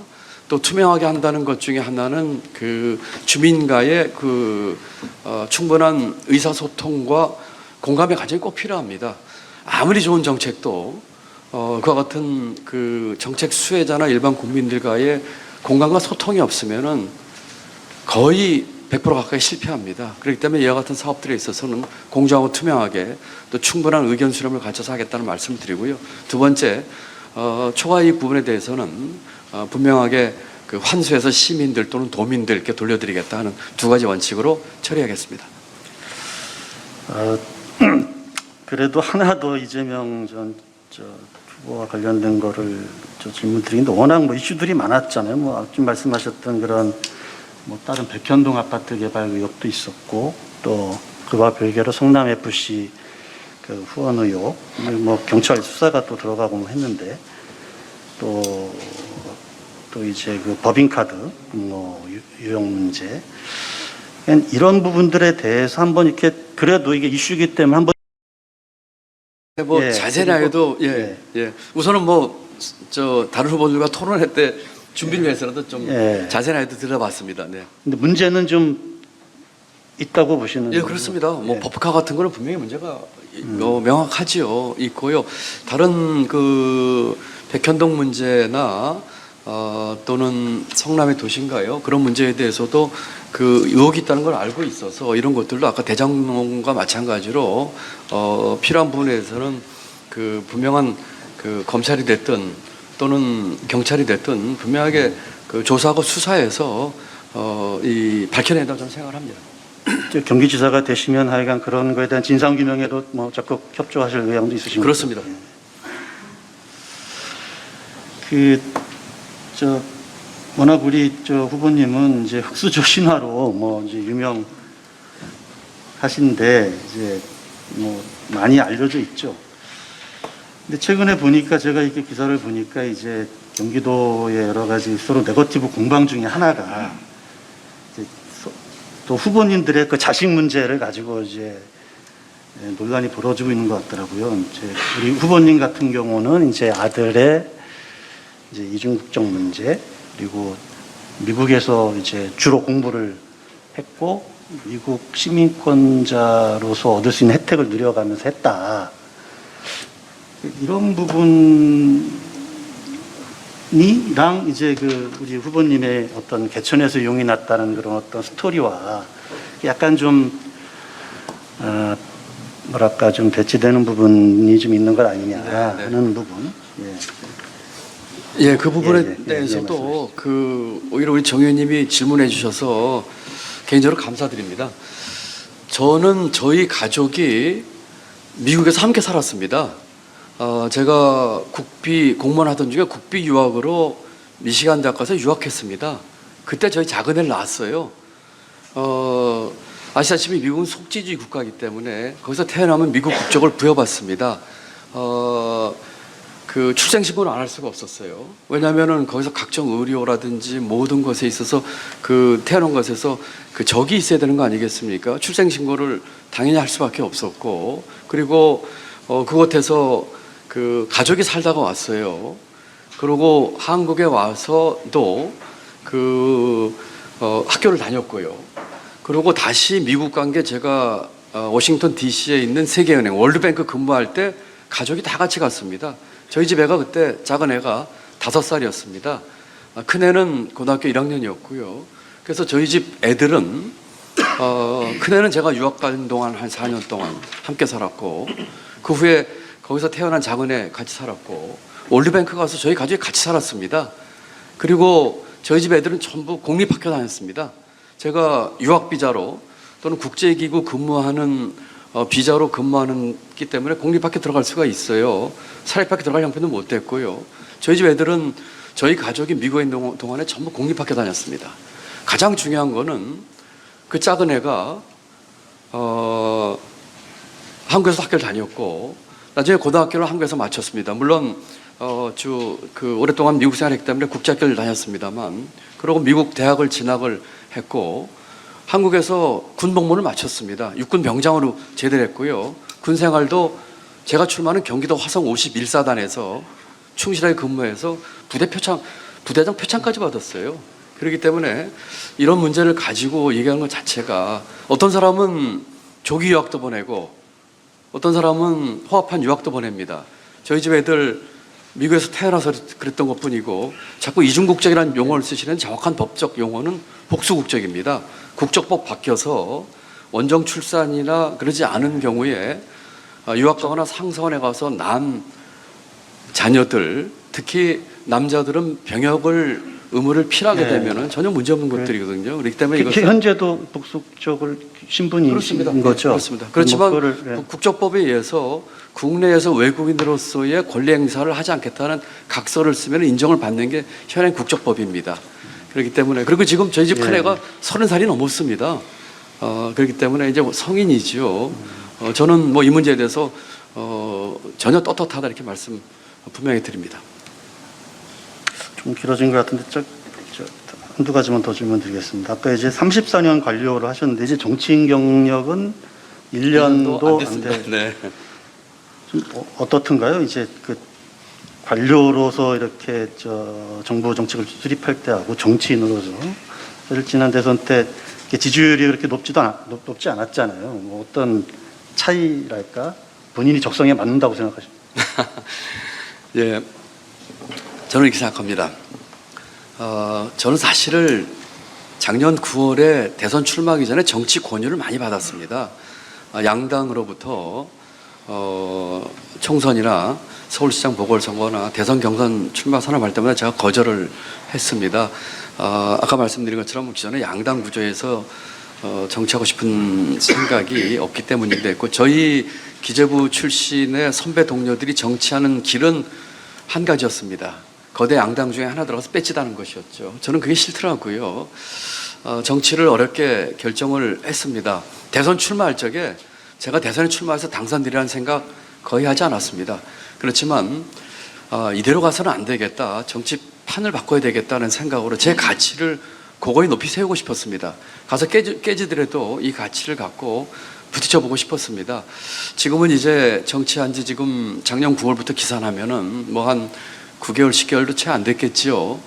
또 투명하게 한다는 것 중에 하나는 그 주민과의 충분한 의사소통과 공감의 과정이 꼭 필요합니다. 아무리 좋은 정책도 그와 같은 그 정책 수혜자나 일반 국민들과의 공감과 소통이 없으면은 거의 100% 가까이 실패합니다. 그렇기 때문에 이와 같은 사업들에 있어서는 공정하고 투명하게 또 충분한 의견 수렴을 갖춰서 하겠다는 말씀을 드리고요. 두 번째, 초과이익 부분에 대해서는 분명하게 그 환수해서 시민들 또는 도민들께 돌려드리겠다 하는 두 가지 원칙으로 처리하겠습니다. 그래도 하나 더 이재명 저 후보와 관련된 거를 질문 드리는데 워낙 뭐 이슈들이 많았잖아요. 뭐 아까 말씀하셨던 그런 뭐 다른 백현동 아파트 개발 의혹도 있었고 또 그와 별개로 성남 FC 그 후원 의혹, 뭐 경찰 수사가 또 들어가고 했는데 또 이제 그 법인카드 뭐 유용 문제 이런 부분들에 대해서 한번 이렇게 그래도 이게 이슈이기 때문에 한번 뭐 예, 자세나 해도 우선은 뭐 저 다른 후보들과 토론회 때 준비를 위해서라도 좀 자세나 해도 들어봤습니다. 네. 근데 문제는 좀 있다고 보시는 예, 거죠? 그렇습니다. 뭐 법카 같은 거는 분명히 문제가 명확하지요. 있고요. 다른 그 백현동 문제나 또는 성남의 도시인가요? 그런 문제에 대해서도 그 의혹이 있다는 걸 알고 있어서 이런 것들도 아까 대장동과 마찬가지로 필요한 부분에 대해서는 그 분명한 그 검찰이 됐든 또는 경찰이 됐든 분명하게 그 조사하고 수사해서 이 밝혀낸다고 저는 생각을 합니다. 경기지사가 되시면 하여간 그런 거에 대한 진상규명에도 뭐 적극 협조하실 의향도 있으신 그렇습니다. 거죠? 워낙 우리 후보님은 이제 흑수저 신화로 뭐 이제 유명하신데 이제 뭐 많이 알려져 있죠. 근데 최근에 보니까 제가 이렇게 기사를 보니까 이제 경기도의 여러 가지 서로 네거티브 공방 중에 하나가 이제 또 후보님들의 그 자식 문제를 가지고 이제 논란이 벌어지고 있는 것 같더라고요. 이제 우리 후보님 같은 경우는 이제 아들의 이제 이중국적 문제 그리고 미국에서 이제 주로 공부를 했고 미국 시민권자로서 얻을 수 있는 혜택을 누려가면서 했다. 이런 부분이랑 이제 그 우리 후보님의 어떤 개천에서 용이 났다는 그런 어떤 스토리와 약간 좀 뭐랄까 좀 배치되는 부분이 좀 있는 것 아니냐 하는 부분. 예, 그 부분에 대해서도 그 오히려 우리 정 의원님이 질문해 주셔서 개인적으로 감사드립니다. 저는 저희 가족이 미국에서 함께 살았습니다. 제가 국비 공무원 하던 중에 국비 유학으로 미시간 대학 가서 유학했습니다. 그때 저희 작은 애를 낳았어요. 아시다시피 미국은 속지주의 국가이기 때문에 거기서 태어나면 미국 국적을 부여받습니다. 그 출생신고는 안 할 수가 없었어요. 왜냐하면은 거기서 각종 의료라든지 모든 것에 있어서 그 태어난 것에서 그 적이 있어야 되는 거 아니겠습니까? 출생신고를 당연히 할 수밖에 없었고 그리고 그곳에서 그 가족이 살다가 왔어요. 그리고 한국에 와서도 그 학교를 다녔고요. 그리고 다시 미국 간 게 제가 워싱턴 DC에 있는 세계은행 월드뱅크 근무할 때 가족이 다 같이 갔습니다. 저희 집 애가 그때 작은 애가 5살이었습니다. 큰 애는 고등학교 1학년이었고요. 그래서 저희 집 애들은 큰 애는 제가 유학 간 동안 한 4년 동안 함께 살았고 그 후에 거기서 태어난 작은 애 같이 살았고 월드뱅크 가서 저희 가족이 같이 살았습니다. 그리고 저희 집 애들은 전부 공립학교 다녔습니다. 제가 유학 비자로 또는 국제기구 근무하는 비자로 근무하기 때문에 공립학교 들어갈 수가 있어요. 사립학교 들어갈 형편도 못 됐고요. 저희 집 애들은 저희 가족이 미국에 있는 동안에 전부 공립학교 다녔습니다. 가장 중요한 거는 그 작은 애가 한국에서 학교를 다녔고 나중에 고등학교를 한국에서 마쳤습니다. 물론 그 오랫동안 미국 생활했기 때문에 국제학교를 다녔습니다만 그리고 미국 대학을 진학을 했고 한국에서 군복무를 마쳤습니다. 육군 병장으로 제대를 했고요. 군 생활도 제가 출마하는 경기도 화성 51사단에서 충실하게 근무해서 부대 표창 부대장 표창까지 받았어요. 그렇기 때문에 이런 문제를 가지고 얘기하는 것 자체가 어떤 사람은 조기 유학도 보내고 어떤 사람은 호합한 유학도 보냅니다. 저희 집 애들 미국에서 태어나서 그랬던 것뿐이고 자꾸 이중국적이라는 용어를 쓰시는 정확한 법적 용어는 복수국적입니다. 국적법 바뀌어서 원정 출산이나 그러지 않은 경우에 유학 가거나 상서원에 가서 난 자녀들, 특히 남자들은 병역을 의무를 필요하게 네. 되면은 전혀 문제 없는 것들이거든요. 그렇기 때문에 이것은 현재도 복속적을 신분이 있는 거죠. 그렇습니다. 그렇지만 뭐 그거를, 국적법에 의해서 국내에서 외국인으로서의 권리 행사를 하지 않겠다는 각서를 쓰면 인정을 받는 게 현행 국적법입니다. 그렇기 때문에 그리고 지금 저희 집 큰애가 30살이 넘었습니다. 그렇기 때문에 이제 성인이지요. 저는 뭐 이 문제에 대해서 전혀 떳떳하다 이렇게 말씀 분명히 드립니다. 좀 길어진 것 같은데 한두 가지만 더 질문 드리겠습니다. 아까 이제 34년 관료를 하셨는데 이제 정치인 경력은 1년도 안 됐습니다. 돼. 네. 좀 어떻든가요? 이제 그 관료로서 이렇게 정부 정책을 수립할 때하고 정치인으로서 사실 지난 대선 때 지지율이 그렇게 높지 않았잖아요. 뭐 어떤 차이랄까? 본인이 적성에 맞는다고 생각하십니까? 예, 저는 이렇게 생각합니다. 저는 사실을 작년 9월에 대선 출마하기 전에 정치 권유를 많이 받았습니다. 양당으로부터 총선이나 서울시장 보궐선거나 대선 경선 출마 선언할 때마다 제가 거절을 했습니다. 아까 말씀드린 것처럼 기존에 양당 구조에서 정치하고 싶은 생각이 없기 때문인데 저희 기재부 출신의 선배 동료들이 정치하는 길은 한 가지였습니다. 거대 양당 중에 하나 들어가서 뺏지다는 것이었죠. 저는 그게 싫더라고요. 정치를 어렵게 결정을 했습니다. 대선 출마할 적에 제가 대선에 출마해서 당선되리라는 생각 거의 하지 않았습니다. 그렇지만 이대로 가서는 안 되겠다. 정치판을 바꿔야 되겠다는 생각으로 제 가치를 고거히 높이 세우고 싶었습니다. 가서 깨지더라도 이 가치를 갖고 부딪혀보고 싶었습니다. 지금은 이제 정치한 지 지금 작년 9월부터 기산하면은 뭐 한 9개월, 10개월도 채 안 됐겠지요.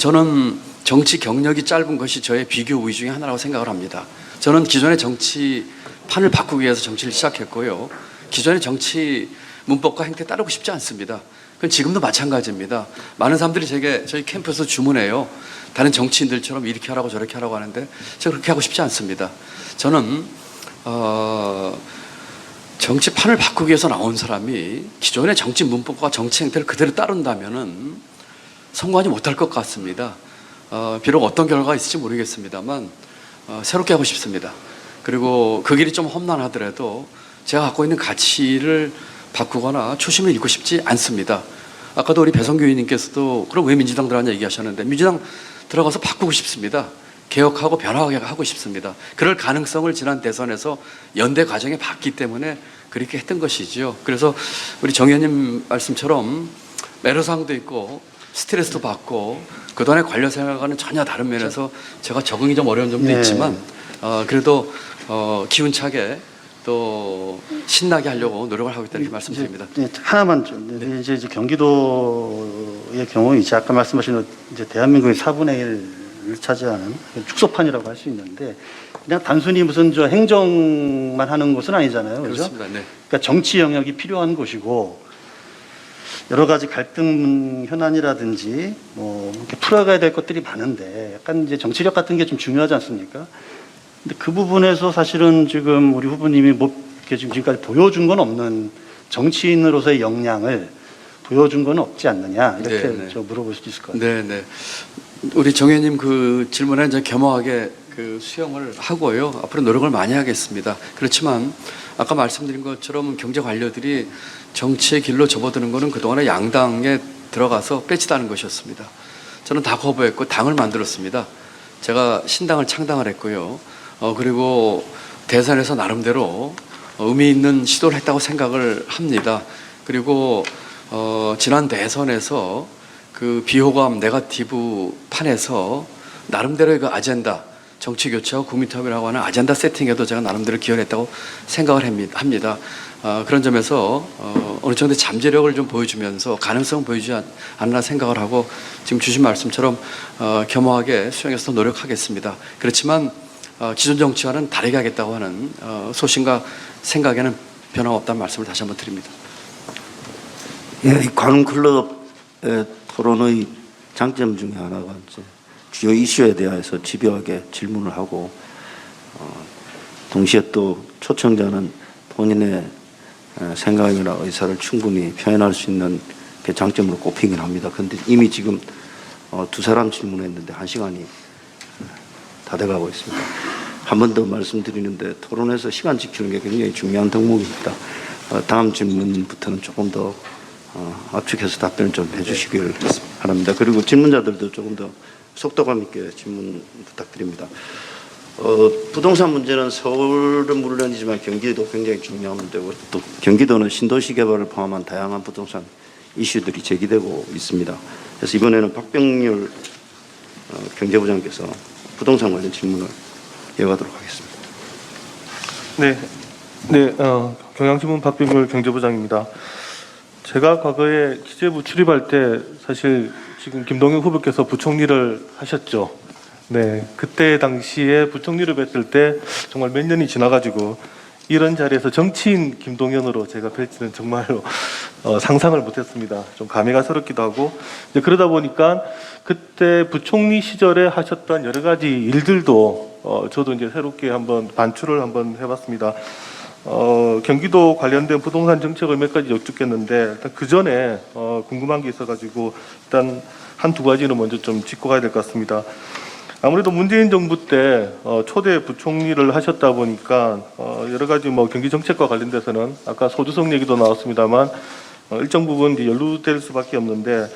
저는 정치 경력이 짧은 것이 저의 비교 우위 중에 하나라고 생각을 합니다. 저는 기존의 정치판을 바꾸기 위해서 정치를 시작했고요. 기존의 정치 문법과 행태에 따르고 싶지 않습니다. 그건 지금도 마찬가지입니다. 많은 사람들이 저희 캠프에서 주문해요. 다른 정치인들처럼 이렇게 하라고 저렇게 하라고 하는데 제가 그렇게 하고 싶지 않습니다. 저는 정치판을 바꾸기 위해서 나온 사람이 기존의 정치 문법과 정치 행태를 그대로 따른다면은 성공하지 못할 것 같습니다. 비록 어떤 결과가 있을지 모르겠습니다만 새롭게 하고 싶습니다. 그리고 그 길이 좀 험난하더라도 제가 갖고 있는 가치를 바꾸거나 초심을 잃고 싶지 않습니다. 아까도 우리 배성규 의원님께서도 그럼 왜 민주당 들어가냐 얘기하셨는데 민주당 들어가서 바꾸고 싶습니다. 개혁하고 변화하게 하고 싶습니다. 그럴 가능성을 지난 대선에서 연대 과정에 봤기 때문에 그렇게 했던 것이지요. 그래서 우리 정 의원님 말씀처럼 애로사항도 있고 스트레스도 받고 그동안의 관료 생활과는 전혀 다른 면에서 제가 적응이 좀 어려운 점도 있지만 그래도 기운차게 또 신나게 하려고 노력을 하고 있다는 말씀드립니다. 하나만 좀 이제 경기도의 경우 이제 아까 말씀하신 이제 대한민국의 4분의 1을 차지하는 축소판이라고 할 수 있는데 그냥 단순히 무슨 행정만 하는 곳은 아니잖아요. 그렇죠? 그렇습니다. 네. 그러니까 정치 영역이 필요한 곳이고 여러 가지 갈등 현안이라든지 뭐 이렇게 풀어가야 될 것들이 많은데 약간 이제 정치력 같은 게 좀 중요하지 않습니까? 근데 그 부분에서 사실은 지금 우리 후보님이 뭐 이렇게 지금까지 보여준 건 없는 정치인으로서의 역량을 보여준 건 없지 않느냐 이렇게 네, 네. 저 물어볼 수도 있을 것 같아요. 네. 우리 정 의원님 그 질문에 이제 겸허하게 그 수용을 하고요. 앞으로 노력을 많이 하겠습니다. 그렇지만 아까 말씀드린 것처럼 경제 관료들이 정치의 길로 접어드는 것은 그동안에 양당에 들어가서 빼치다는 것이었습니다. 저는 다 거부했고 당을 만들었습니다. 제가 신당을 창당을 했고요. 그리고 대선에서 나름대로 의미 있는 시도를 했다고 생각을 합니다. 그리고 지난 대선에서 그 비호감 네거티브 판에서 나름대로의 그 아젠다, 정치 교체하고 국민 통합이라고 하는 아젠다 세팅에도 제가 나름대로 기여했다고 생각을 합니다. 그런 점에서 어느 정도의 잠재력을 좀 보여주면서 가능성 보여주지 않나 생각을 하고 지금 주신 말씀처럼 겸허하게 수행해서 노력하겠습니다. 그렇지만 기존 정치와는 다르게 하겠다고 하는 소신과 생각에는 변화가 없다는 말씀을 다시 한번 드립니다. 예, 이 관훈클럽의 토론의 장점 중에 하나가 이제 주요 이슈에 대해서 집요하게 질문을 하고 동시에 또 초청자는 본인의 생각이나 의사를 충분히 표현할 수 있는 게 장점으로 꼽히긴 합니다. 그런데 이미 지금 두 사람 질문했는데 1시간이 다 돼가고 있습니다. 한 번 더 말씀드리는데 토론에서 시간 지키는 게 굉장히 중요한 덕목입니다. 다음 질문부터는 조금 더 압축해서 답변을 좀 해주시길 바랍니다. 그리고 질문자들도 조금 더 속도감 있게 질문 부탁드립니다. 부동산 문제는 서울은 물론이지만 경기도 굉장히 중요한 문제고 또 경기도는 신도시 개발을 포함한 다양한 부동산 이슈들이 제기되고 있습니다. 그래서 이번에는 박병률 경제부장께서 부동산 관련 질문을 이어가도록 하겠습니다. 경향신문 박병률 경제부장입니다. 제가 과거에 기재부 출입할 때 사실 지금 김동연 후보께서 부총리를 하셨죠. 네, 그때 당시에 부총리를 뵀을 때 정말 몇 년이 지나가지고 이런 자리에서 정치인 김동연으로 제가 뵐지는 정말로 상상을 못했습니다. 좀 감회가스럽기도 하고 이제 그러다 보니까 그때 부총리 시절에 하셨던 여러 가지 일들도 저도 이제 새롭게 한번 반추를 한번 해봤습니다. 경기도 관련된 부동산 정책을 몇 가지 여쭙겠는데 일단 그 전에 궁금한 게 있어가지고 일단 한두 가지는 먼저 좀 짚고 가야 될 것 같습니다. 아무래도 문재인 정부 때 초대 부총리를 하셨다 보니까 여러 가지 뭐 경기 정책과 관련돼서는 아까 소주성 얘기도 나왔습니다만 일정 부분 이제 연루될 수밖에 없는데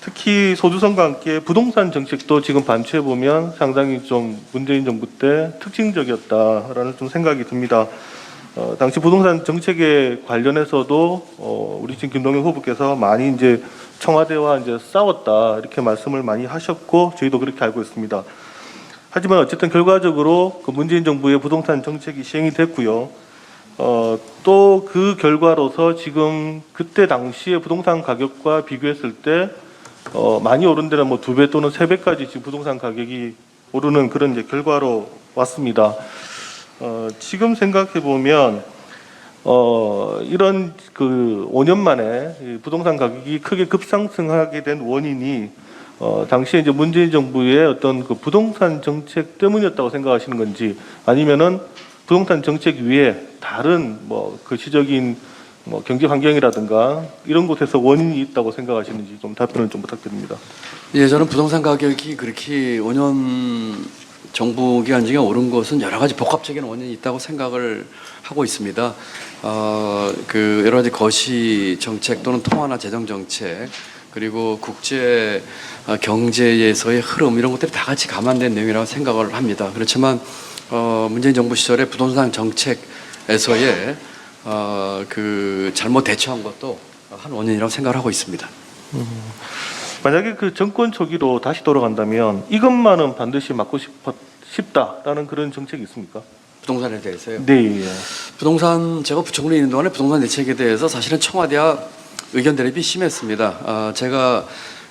특히 소주성과 함께 부동산 정책도 지금 반추해 보면 상당히 좀 문재인 정부 때 특징적이었다라는 좀 생각이 듭니다. 당시 부동산 정책에 관련해서도 우리 지금 김동연 후보께서 많이 이제 청와대와 이제 싸웠다 이렇게 말씀을 많이 하셨고 저희도 그렇게 알고 있습니다. 하지만 어쨌든 결과적으로 그 문재인 정부의 부동산 정책이 시행이 됐고요. 또 그 결과로서 지금 그때 당시에 부동산 가격과 비교했을 때 많이 오른 데는 뭐 2배 또는 3배까지 지금 부동산 가격이 오르는 그런 이제 결과로 왔습니다. 지금 생각해 보면 이런 그 5년 만에 부동산 가격이 크게 급상승하게 된 원인이 당시에 이제 문재인 정부의 어떤 그 부동산 정책 때문이었다고 생각하시는 건지 아니면은 부동산 정책 위에 다른 뭐 그 시적인 뭐 경제 환경이라든가 이런 곳에서 원인이 있다고 생각하시는지 좀 답변을 좀 부탁드립니다. 예, 저는 부동산 가격이 그렇게 5년 정부 기간 중에 오른 것은 여러 가지 복합적인 원인이 있다고 생각을 하고 있습니다. 그 여러 가지 거시 정책 또는 통화나 재정 정책 그리고 국제 경제에서의 흐름 이런 것들이 다 같이 감안된 내용이라고 생각을 합니다. 그렇지만 문재인 정부 시절에 부동산 정책에서의 그 잘못 대처한 것도 한 원인이라고 생각을 하고 있습니다. 만약에 그 정권 초기로 다시 돌아간다면 이것만은 반드시 막고 싶다라는 그런 정책이 있습니까? 부동산에 대해서요? 네. 부동산 제가 부총리 있는 동안에 부동산 대책에 대해서 사실은 청와대와 의견 대립이 심했습니다. 제가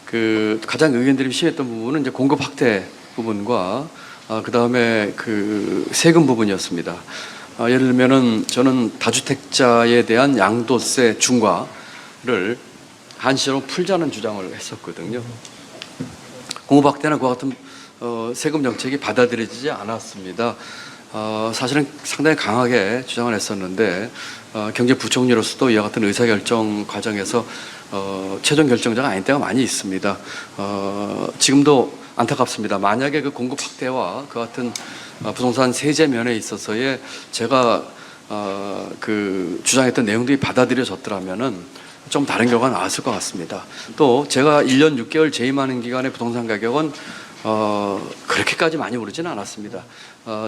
그 가장 의견 대립이 심했던 부분은 이제 공급 확대 부분과 그 다음에 그 세금 부분이었습니다. 예를 들면은 저는 다주택자에 대한 양도세 중과를 한시로 풀자는 주장을 했었거든요. 공급 확대나 그와 같은 세금 정책이 받아들여지지 않았습니다. 사실은 상당히 강하게 주장을 했었는데 경제부총리로서도 이와 같은 의사결정 과정에서 최종 결정자가 아닌 때가 많이 있습니다. 지금도 안타깝습니다. 만약에 그 공급 확대와 그 같은 부동산 세제 면에 있어서의 제가 그 주장했던 내용들이 받아들여졌더라면은 좀 다른 결과가 나왔을 것 같습니다. 또 제가 1년 6개월 재임하는 기간에 부동산 가격은 그렇게까지 많이 오르지는 않았습니다.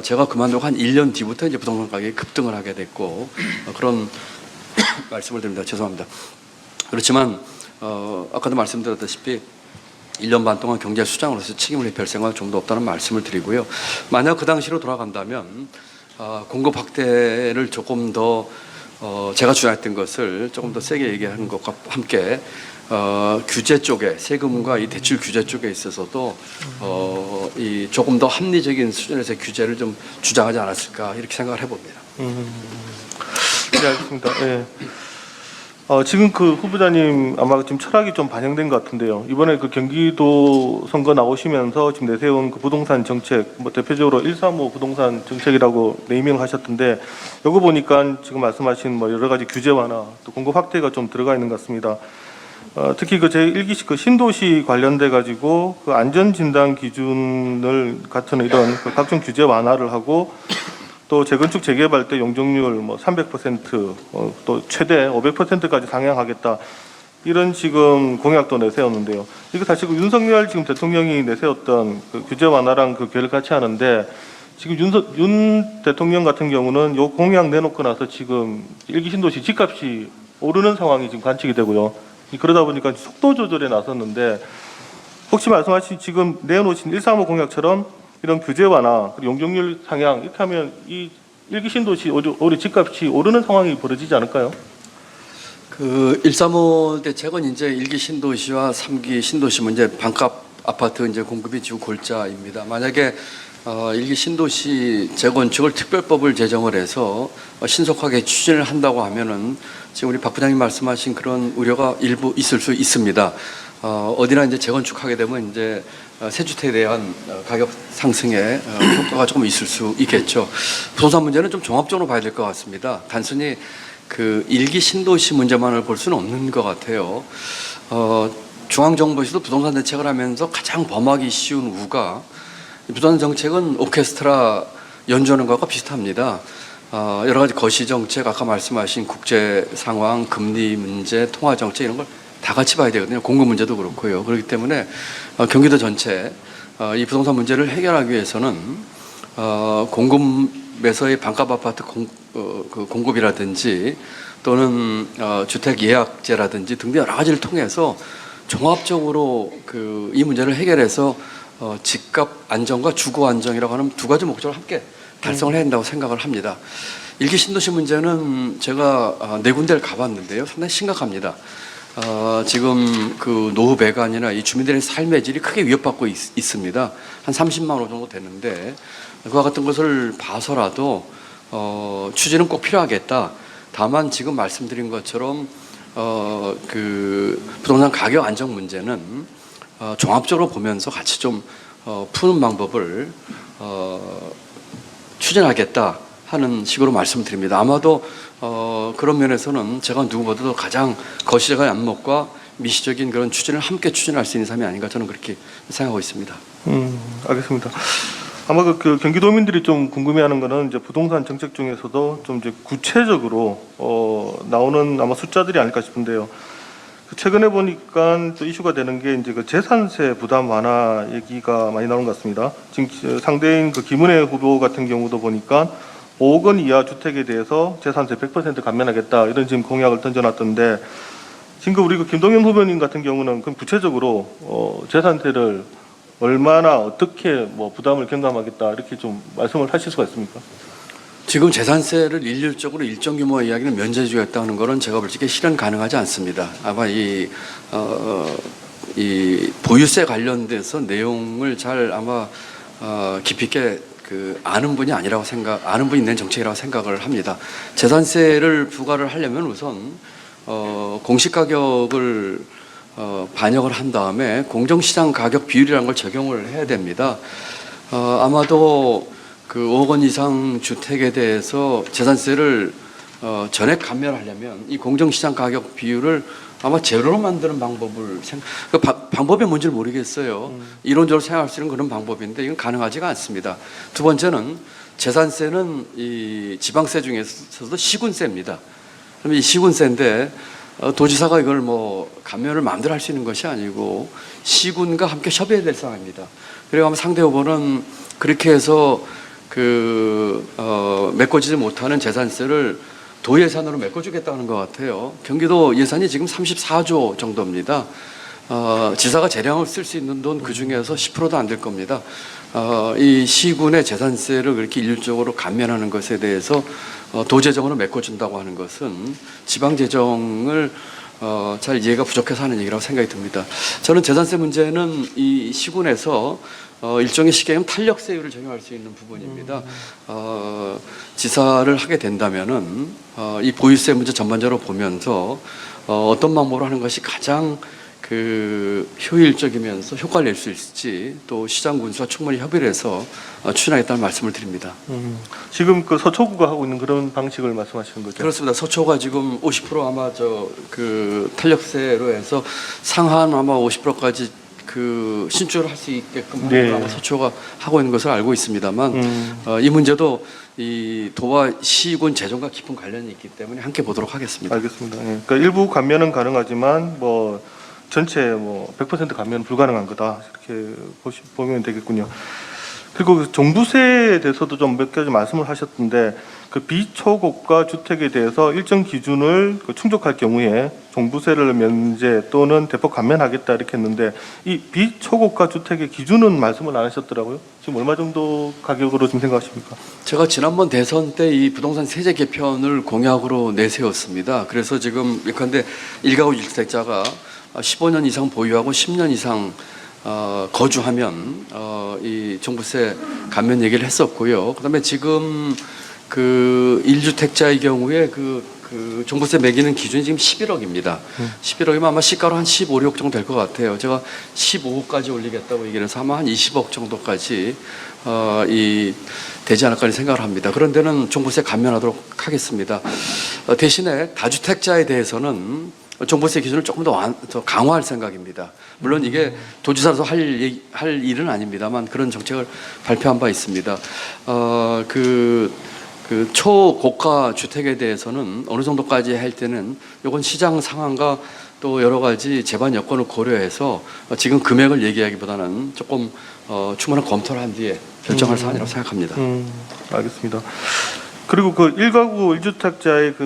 제가 그만두고 한 1년 뒤부터 이제 부동산 가격이 급등을 하게 됐고 그런 말씀을 드립니다. 죄송합니다. 그렇지만 아까도 말씀드렸다시피 1년 반 동안 경제수장으로서 책임을 별 생각은 좀 더 없다는 말씀을 드리고요. 만약 그 당시로 돌아간다면 공급 확대를 조금 더 제가 주장했던 것을 조금 더 세게 얘기하는 것과 함께 규제 쪽에 세금과 이 대출 규제 쪽에 있어서도 이 조금 더 합리적인 수준에서의 규제를 좀 주장하지 않았을까 이렇게 생각을 해봅니다. 네, 알겠습니다. 예. 지금 그 후보자님 아마 지금 철학이 좀 반영된 것 같은데요. 이번에 그 경기도 선거 나오시면서 지금 내세운 그 부동산 정책, 뭐 대표적으로 135 부동산 정책이라고 네이밍을 하셨던데, 요거 보니까 지금 말씀하신 뭐 여러 가지 규제 완화, 또 공급 확대가 좀 들어가 있는 것 같습니다. 특히 그 제1기 그 신도시 관련돼 가지고 그 안전 진단 기준을 갖춘 이런 그 각종 규제 완화를 하고, 또 재건축 재개발 때 용적률 뭐 300%, 또 최대 500%까지 상향하겠다, 이런 지금 공약도 내세웠는데요. 이거 사실 그 윤석열 지금 대통령이 내세웠던 그 규제 완화랑 그 괴를 같이 하는데, 지금 윤 대통령 같은 경우는 요 공약 내놓고 나서 지금 1기 신도시 집값이 오르는 상황이 지금 관측이 되고요. 그러다 보니까 속도 조절에 나섰는데, 혹시 말씀하신 지금 내놓으신 135 공약처럼 이런 규제 완화, 그리고 용적률 상향 이렇게 하면 이 1기 신도시 올해 집값이 오르는 상황이 벌어지지 않을까요? 그 135 대책은 이제 1기 신도시와 3기 신도시 문제 반값 아파트 이제 공급이 지금 골자입니다. 만약에 1기 신도시 재건축을 특별법을 제정을 해서 신속하게 추진을 한다고 하면은 지금 우리 박 부장님 말씀하신 그런 우려가 일부 있을 수 있습니다. 어디나 이제 재건축하게 되면 이제 새 주택에 대한 가격 상승에 효과가 조금 있을 수 있겠죠. 부동산 문제는 좀 종합적으로 봐야 될 것 같습니다. 단순히 그 1기 신도시 문제만을 볼 수는 없는 것 같아요. 중앙정부에서도 부동산 대책을 하면서 가장 범하기 쉬운 우가, 부동산 정책은 오케스트라 연주하는 것과 비슷합니다. 여러 가지 거시 정책, 아까 말씀하신 국제 상황, 금리 문제, 통화 정책 이런 걸 다 같이 봐야 되거든요. 공급 문제도 그렇고요. 그렇기 때문에 경기도 전체 이 부동산 문제를 해결하기 위해서는 공급에서의 반값 아파트 공급이라든지 또는 주택 예약제라든지 등등 여러 가지를 통해서 종합적으로 이 문제를 해결해서 집값 안정과 주거 안정이라고 하는 두 가지 목적을 함께 달성을 해야 된다고 생각을 합니다. 1기 신도시 문제는 제가 네 군데를 가봤는데요. 상당히 심각합니다. 지금 그 노후 배관이나 이 주민들의 삶의 질이 크게 위협받고 있습니다. 한 30만 원 정도 되는데, 그와 같은 것을 봐서라도 추진은 꼭 필요하겠다. 다만 지금 말씀드린 것처럼 그 부동산 가격 안정 문제는 종합적으로 보면서 같이 좀 푸는 방법을 추진하겠다 하는 식으로 말씀드립니다. 아마도 그런 면에서는 제가 누구보다도 가장 거시적인 안목과 미시적인 그런 추진을 함께 추진할 수 있는 사람이 아닌가, 저는 그렇게 생각하고 있습니다. 알겠습니다. 아마 그 경기도민들이 좀 궁금해하는 거는 이제 부동산 정책 중에서도 좀 이제 구체적으로 나오는 아마 숫자들이 아닐까 싶은데요. 최근에 보니까 또 이슈가 되는 게 이제 그 재산세 부담 완화 얘기가 많이 나오는 것 같습니다. 지금 상대인 그 김은혜 후보 같은 경우도 보니까 5억 원 이하 주택에 대해서 재산세 100% 감면하겠다, 이런 지금 공약을 던져놨던데, 지금 우리 그 김동연 후보님 같은 경우는 그럼 구체적으로 재산세를 얼마나 어떻게 뭐 부담을 경감하겠다, 이렇게 좀 말씀을 하실 수가 있습니까? 지금 재산세를 일률적으로 일정 규모의 이야기는 면제해주겠다는 것은 제가 볼 적에 실현 가능하지 않습니다. 아마 이 보유세 관련돼서 내용을 잘 아마 깊이 있게 아는 분이 아니라고 아는 분이 낸 정책이라고 생각을 합니다. 재산세를 부과를 하려면 우선 공시 가격을 반영을 한 다음에 공정시장 가격 비율이라는 걸 적용을 해야 됩니다. 아마도 그 5억 원 이상 주택에 대해서 재산세를 전액 감면하려면 이 공정시장 가격 비율을 아마 제로로 만드는 방법을 방법이 뭔지를 모르겠어요. 이론적으로 생각할 수 있는 그런 방법인데 이건 가능하지가 않습니다. 두 번째는 재산세는 이 지방세 중에서도 시군세입니다. 그럼 이 시군세인데 도지사가 이걸 뭐 감면을 마음대로 할 수 있는 것이 아니고 시군과 함께 협의해야 될 상황입니다. 그리고 아마 상대 후보는 그렇게 해서 메꿔지지 못하는 재산세를 도 예산으로 메꿔주겠다는 것 같아요. 경기도 예산이 지금 34조 정도입니다. 지사가 재량을 쓸 수 있는 돈 그 중에서 10%도 안 될 겁니다. 이 시군의 재산세를 그렇게 일률적으로 감면하는 것에 대해서 도재정으로 메꿔준다고 하는 것은 지방재정을 잘 이해가 부족해서 하는 얘기라고 생각이 듭니다. 저는 재산세 문제는 이 시군에서 일종의 시기에 탄력세율을 적용할 수 있는 부분입니다. 지사를 하게 된다면은 이 보유세 문제 전반적으로 보면서 어떤 방법으로 하는 것이 가장 효율적이면서 효과를 낼 수 있을지 또 시장 군수와 충분히 협의를 해서 추진하겠다는 말씀을 드립니다. 지금 그 서초구가 하고 있는 그런 방식을 말씀하시는 거죠? 그렇습니다. 서초가 지금 50% 아마 탄력세로 해서 상한 아마 50%까지 신주를 할 수 있게끔 네. 아마 서초가 하고 있는 것을 알고 있습니다만 이 문제도 이 도와 시군 재정과 깊은 관련이 있기 때문에 함께 보도록 하겠습니다. 알겠습니다. 예. 그러니까 일부 감면은 가능하지만 뭐 전체 100% 감면 불가능한 거다 이렇게 보면 되겠군요. 그리고 그 종부세에 대해서도 좀 몇 가지 말씀을 하셨던데 그 비초고가 주택에 대해서 일정 기준을 충족할 경우에 종부세를 면제 또는 대폭 감면하겠다 이렇게 했는데 이 비초고가 주택의 기준은 말씀을 안 하셨더라고요. 지금 얼마 정도 가격으로 지금 생각하십니까? 제가 지난번 대선 때 이 부동산 세제 개편을 공약으로 내세웠습니다. 그래서 지금 예컨대 1가구 1주택자가 15년 이상 보유하고 10년 이상 거주하면 이 종부세 감면 얘기를 했었고요. 그다음에 지금 1주택자의 경우에 종부세 매기는 기준이 지금 11억입니다. 11억이면 아마 시가로 한 15, 16 정도 될 것 같아요. 제가 15억까지 올리겠다고 얘기를 해서 아마 한 20억 정도까지 되지 않을까 생각을 합니다. 그런 데는 종부세 감면하도록 하겠습니다. 대신에 다주택자에 대해서는 종부세 기준을 조금 더 강화할 생각입니다. 물론 이게 도지사로서 할 일은 아닙니다만 그런 정책을 발표한 바 있습니다. 초고가 주택에 대해서는 어느 정도까지 할 때는 이건 시장 상황과 또 여러 가지 제반 여건을 고려해서 지금 금액을 얘기하기보다는 조금 충분한 검토를 한 뒤에 결정할 사안이라고 생각합니다. 알겠습니다. 그리고 1가구 1주택자의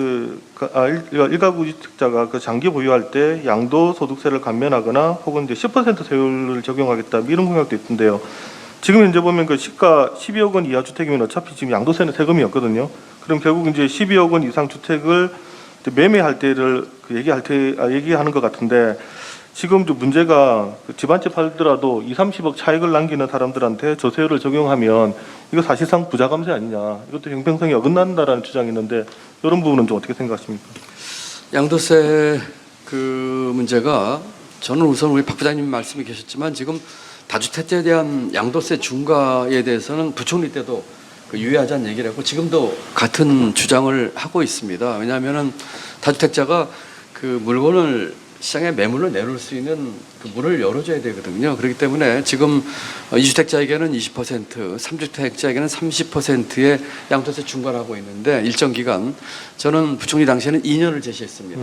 1가구 1주택자가 장기 보유할 때 양도소득세를 감면하거나 혹은 이제 10% 세율을 적용하겠다 이런 공약도 있던데요. 지금 현재 보면 시가 12억 원 이하 주택이면 어차피 지금 양도세는 세금이 없거든요. 그럼 결국 이제 12억 원 이상 주택을 매매할 때를 얘기하는 것 같은데 지금 문제가 집한 채 팔더라도 2, 30억 차익을 남기는 사람들한테 저세율을 적용하면 이거 사실상 부자 감세 아니냐. 이것도 형평성이 어긋난다라는 주장이 있는데 이런 부분은 좀 어떻게 생각하십니까? 양도세 문제가 저는 우선 우리 박 부장님 말씀이 계셨지만 지금 다주택자에 대한 양도세 중과에 대해서는 부총리 때도 유예하자는 얘기를 했고 지금도 같은 주장을 하고 있습니다. 왜냐하면은 다주택자가 물건을 시장에 매물로 내놓을 수 있는 문을 열어줘야 되거든요. 그렇기 때문에 지금 2주택자에게는 20%, 3주택자에게는 30%의 양도세 중과를 하고 있는데 일정 기간 저는 부총리 당시에는 2년을 제시했습니다.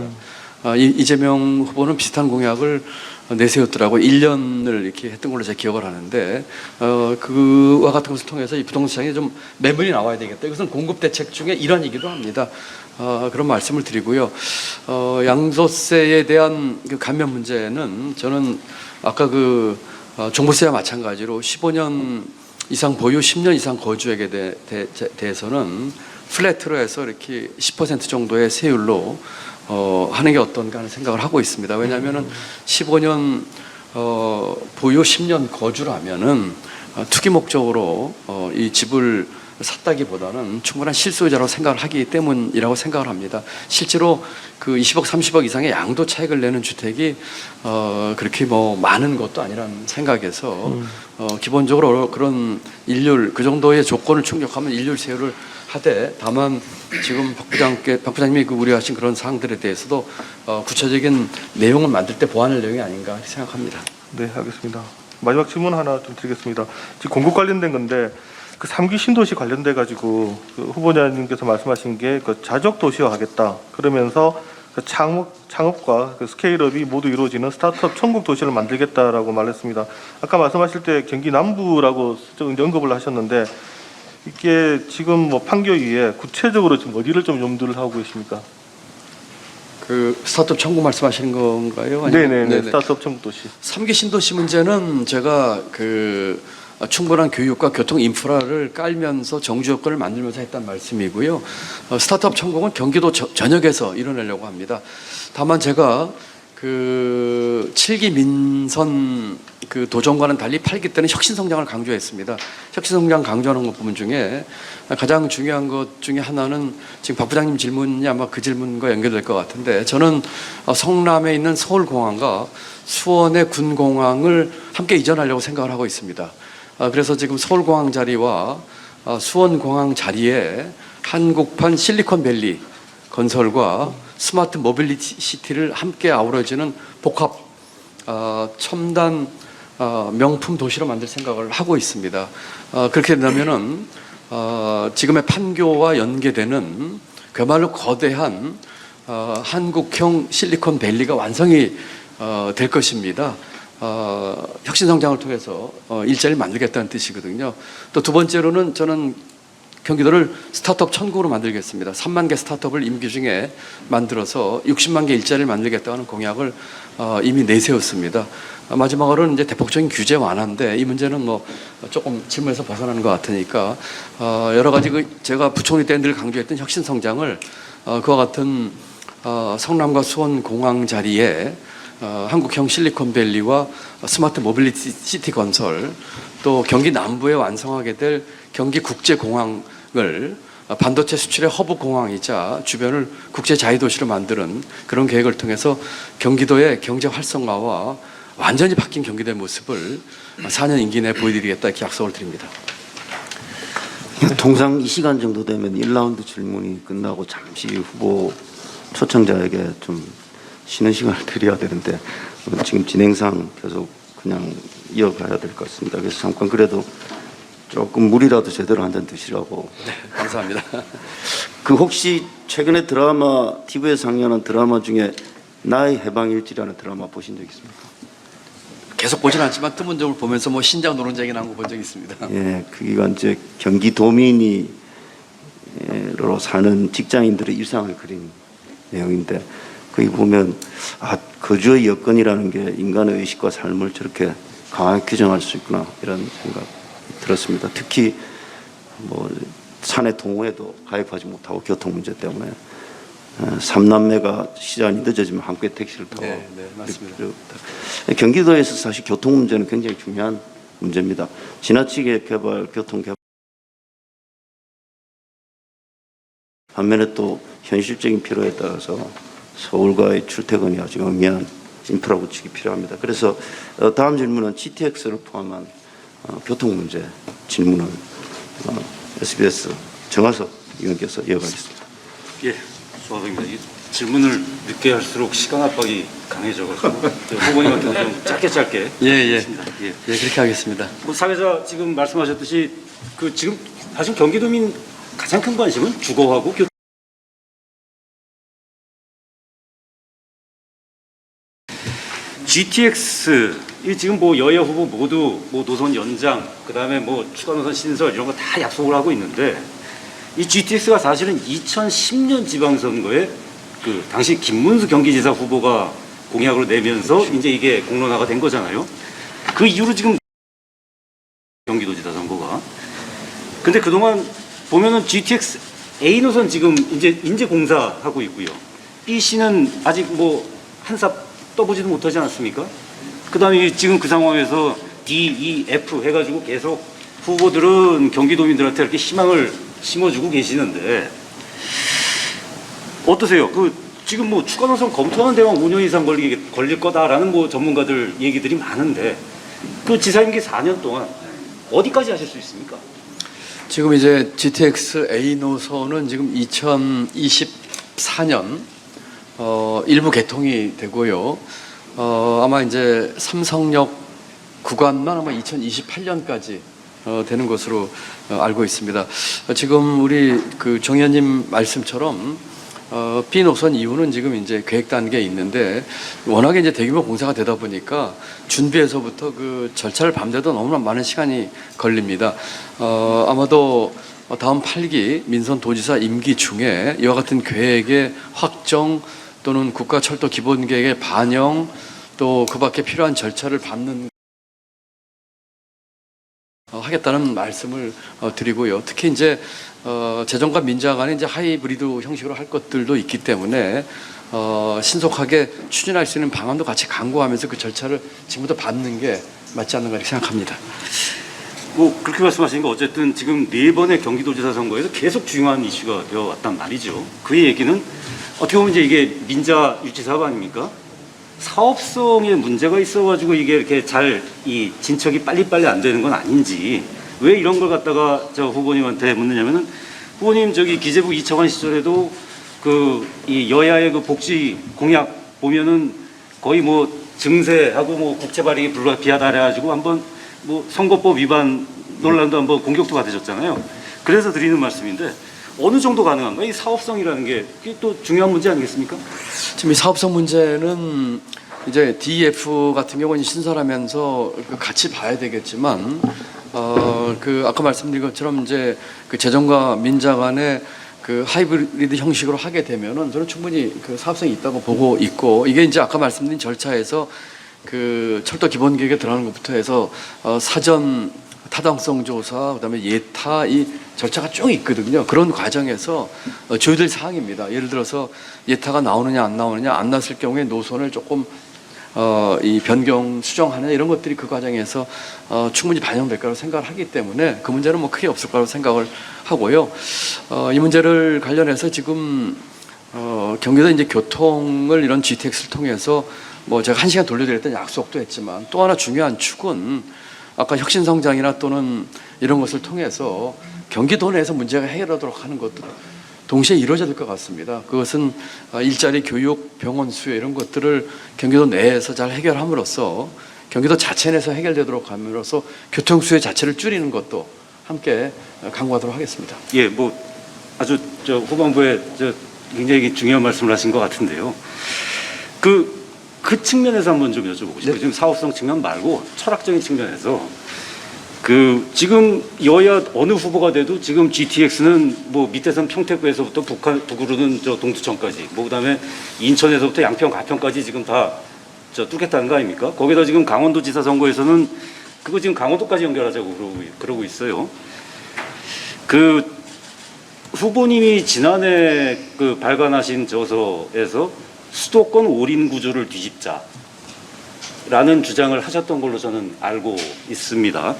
이재명 후보는 비슷한 공약을 내세웠더라고요. 1년을 이렇게 했던 걸로 제가 기억을 하는데 그와 같은 것을 통해서 이 부동산 시장에 좀 매물이 나와야 되겠다. 이것은 공급 대책 중에 일환이기도 합니다. 그런 말씀을 드리고요. 양도세에 대한 감면 문제는 저는 아까 종부세와 마찬가지로 15년 이상 보유, 10년 이상 거주액에 대해서는 플랫으로 해서 이렇게 10% 정도의 세율로 하는 게 어떤가 하는 생각을 하고 있습니다. 왜냐하면은 15년 보유 10년 거주라면은 투기 목적으로 이 집을 샀다기보다는 충분한 실소유자라고 생각을 하기 때문이라고 생각을 합니다. 실제로 20억, 30억 이상의 양도 차익을 내는 주택이 그렇게 많은 것도 아니라는 생각에서 기본적으로 그런 그 정도의 조건을 충족하면 일률 세율을 하되 다만 지금 박 부장님이 우려하신 그런 사항들에 대해서도 구체적인 내용을 만들 때 보완할 내용이 아닌가 생각합니다. 네, 알겠습니다. 마지막 질문 하나 좀 드리겠습니다. 지금 공급 관련된 건데 3기 신도시 관련돼 가지고 후보자님께서 말씀하신 게 자적 도시화하겠다. 그러면서 창업과 스케일업이 모두 이루어지는 스타트업 천국 도시를 만들겠다라고 말했습니다. 아까 말씀하실 때 경기 남부라고 언급을 하셨는데 이게 지금 판교위에 구체적으로 지금 어디를 좀 염두를 하고 계십니까? 그 스타트업 천국 말씀하시는 건가요? 아니면- 네네네. 스타트업 천국 도시. 3기 신도시 문제는 제가 그 충분한 교육과 교통 인프라를 깔면서 정주 여건을 만들면서 했단 말씀이고요. 스타트업 천국은 경기도 전역에서 이뤄내려고 합니다. 다만 제가 그 7기 민선 그 도전과는 달리 8기 때는 혁신 성장을 강조했습니다. 혁신 성장 강조하는 것 부분 중에 가장 중요한 것 중에 하나는 지금 박 부장님 질문이 아마 그 질문과 연결될 것 같은데, 저는 성남에 있는 서울공항과 수원의 군공항을 함께 이전하려고 생각을 하고 있습니다. 그래서 지금 서울공항 자리와 수원공항 자리에 한국판 실리콘밸리 건설과 스마트 모빌리티 시티를 함께 아우러지는 복합 첨단 명품 도시로 만들 생각을 하고 있습니다. 그렇게 된다면은 지금의 판교와 연계되는 그야말로 거대한 한국형 실리콘밸리가 완성이 될 것입니다. 혁신 성장을 통해서 일자리를 만들겠다는 뜻이거든요. 또 두 번째로는 저는 경기도를 스타트업 천국으로 만들겠습니다. 3만 개 스타트업을 임기 중에 만들어서 60만 개 일자리를 만들겠다는 공약을 이미 내세웠습니다. 마지막으로는 이제 대폭적인 규제 완화인데, 이 문제는 뭐 조금 질문에서 벗어나는 것 같으니까 여러 가지 제가 부총리 때 늘 강조했던 혁신 성장을 그와 같은 성남과 수원 공항 자리에 한국형 실리콘밸리와 스마트 모빌리티 시티 건설, 또 경기 남부에 완성하게 될 경기 국제공항을 반도체 수출의 허브 공항이자 주변을 국제 자유도시로 만드는 그런 계획을 통해서 경기도의 경제 활성화와 완전히 바뀐 경기도의 모습을 4년 임기 내에 보여드리겠다, 이렇게 약속을 드립니다. 통상 이 시간 정도 되면 1라운드 질문이 끝나고 잠시 후보 초청자에게 좀 쉬는 시간을 드려야 되는데, 지금 진행상 계속 그냥 이어가야 될 것 같습니다. 그래서 잠깐 그래도 조금 물이라도 제대로 한 잔 드시라고. 네, 감사합니다. 그 혹시 최근에 드라마, TV에 상영하는 드라마 중에 나의 해방일지라는 드라마 보신 적 있습니까? 계속 보진 않지만 뜨문점을 보면서 뭐 신장 노른자기 나온 거 본 적이 있습니다. 예, 그기가 이제 경기도민으로 사는 직장인들의 일상을 그린 내용인데, 거기 보면 거주의 여건이라는 게 인간의 의식과 삶을 저렇게 강하게 규정할 수 있구나, 이런 생각 들었습니다. 특히 뭐 사내 동호회도 가입하지 못하고 교통 문제 때문에 3남매가 시간이 늦어지면 함께 택시를 타고. 네, 맞습니다. 경기도에서 사실 교통 문제는 굉장히 중요한 문제입니다. 지나치게 교통 개발 반면에 또 현실적인 필요에 따라서 서울과의 출퇴근이 아주 영리한 인프라 구축이 필요합니다. 그래서 다음 질문은 GTX를 포함한 교통 문제 질문을 SBS 정화석 의원께서 이어가겠습니다. 예, 수고하십니다. 질문을 늦게 할수록 시간 압박이 강해져가지고 후보님한테 좀 짧게 예. 하겠습니다. 예. 예, 그렇게 하겠습니다. 뭐 사회자 지금 말씀하셨듯이 그 지금 사실 경기도민 가장 큰 관심은 주거하고 교통. GTX 이 지금 뭐 여야 후보 모두 뭐 노선 연장, 그다음에 뭐 추가 노선 신설 이런 거 다 약속을 하고 있는데, 이 GTX가 사실은 2010년 지방선거에 그 당시 김문수 경기지사 후보가 공약으로 내면서 이제 이게 공론화가 된 거잖아요. 그 이후로 지금 경기도지사 선거가. 근데 그동안 보면은 GTX A 노선 지금 이제 공사하고 있고요. B 씨는 아직 뭐 한삽 떠보지도 못하지 않았습니까? 그다음에 지금 그 상황에서 D, E, F 해가지고 계속 후보들은 경기도민들한테 이렇게 희망을 심어주고 계시는데 어떠세요? 그 지금 뭐 추가 노선 검토하는 데만 5년 이상 걸릴 거다라는 뭐 전문가들 얘기들이 많은데, 그 지사 임기 4년 동안 어디까지 하실 수 있습니까? 지금 이제 GTX A 노선은 지금 2024년 일부 개통이 되고요. 아마 이제 삼성역 구간만 아마 2028년까지 되는 것으로 알고 있습니다. 지금 우리 그 정 의원님 말씀처럼 B 노선 이후는 지금 이제 계획 단계에 있는데, 워낙에 이제 대규모 공사가 되다 보니까 준비에서부터 그 절차를 밟는데도 너무나 많은 시간이 걸립니다. 아마도 다음 8기 민선 도지사 임기 중에 이와 같은 계획의 확정 또는 국가철도 기본계획의 반영 또 그 밖에 필요한 절차를 밟는 하겠다는 말씀을 드리고요. 특히 이제 재정과 민자 간에 이제 하이브리드 형식으로 할 것들도 있기 때문에 신속하게 추진할 수 있는 방안도 같이 강구하면서 그 절차를 지금부터 밟는 게 맞지 않는가 이렇게 생각합니다. 뭐 그렇게 말씀하시니까 어쨌든 지금 4번의 경기도지사 선거에서 계속 중요한 이슈가 되어 왔단 말이죠. 그 얘기는 어떻게 보면 이제 이게 민자 유치 사업 아닙니까? 사업성에 문제가 있어가지고 이게 이렇게 잘 이 진척이 빨리빨리 안 되는 건 아닌지, 왜 이런 걸 갖다가 저 후보님한테 묻느냐면은, 후보님 저기 기재부 이차관 시절에도 그 이 여야의 그 복지 공약 보면은 거의 뭐 증세하고 뭐 국채 발행이 불가피하다 해가지고 한번 뭐 선거법 위반 논란도 한번 공격도 받으셨잖아요. 그래서 드리는 말씀인데, 어느 정도 가능한가? 이 사업성이라는 게 그게 또 중요한 문제 아니겠습니까? 지금 이 사업성 문제는 이제 DEF 같은 경우는 신설하면서 같이 봐야 되겠지만, 그 아까 말씀드린 것처럼 이제 그 재정과 민자 간의 그 하이브리드 형식으로 하게 되면은 저는 충분히 그 사업성이 있다고 보고 있고, 이게 이제 아까 말씀드린 절차에서 그 철도 기본 계획에 들어가는 것부터 해서 사전 타당성 조사, 그다음에 예타 이 절차가 쭉 있거든요. 그런 과정에서 조율될 사항입니다. 예를 들어서 예타가 나오느냐 안 나오느냐, 안 났을 경우에 노선을 조금 이 변경 수정하는 이런 것들이 그 과정에서 충분히 반영될 거라고 생각을 하기 때문에 그 문제는 뭐 크게 없을 거라고 생각을 하고요. 이 문제를 관련해서 지금 경기도 이제 교통을 이런 GTX를 통해서 뭐 제가 1시간 돌려드렸던 약속도 했지만, 또 하나 중요한 축은 아까 혁신성장이나 또는 이런 것을 통해서 경기도 내에서 문제가 해결하도록 하는 것도 동시에 이루어져야 될 것 같습니다. 그것은 일자리, 교육, 병원 수요 이런 것들을 경기도 내에서 잘 해결함으로써 경기도 자체 내에서 해결되도록 함으로써 교통 수요 자체를 줄이는 것도 함께 강구하도록 하겠습니다. 예, 뭐 아주 저 후반부에 저 굉장히 중요한 말씀을 하신 것 같은데요. 그 측면에서 한번 좀 여쭤보고 싶어요. 지금 사업성 측면 말고 철학적인 측면에서 그 지금 여야 어느 후보가 돼도 지금 GTX는 뭐 밑에선 평택구에서부터 북으로는 저 동두천까지, 뭐 그다음에 인천에서부터 양평, 가평까지 지금 다 저 뚫겠다는 거 아닙니까? 거기다 지금 강원도지사 선거에서는 그거 지금 강원도까지 연결하자고 그러고 있어요. 그 후보님이 지난해 그 발간하신 저서에서 수도권 올인 구조를 뒤집자라는 주장을 하셨던 걸로 저는 알고 있습니다.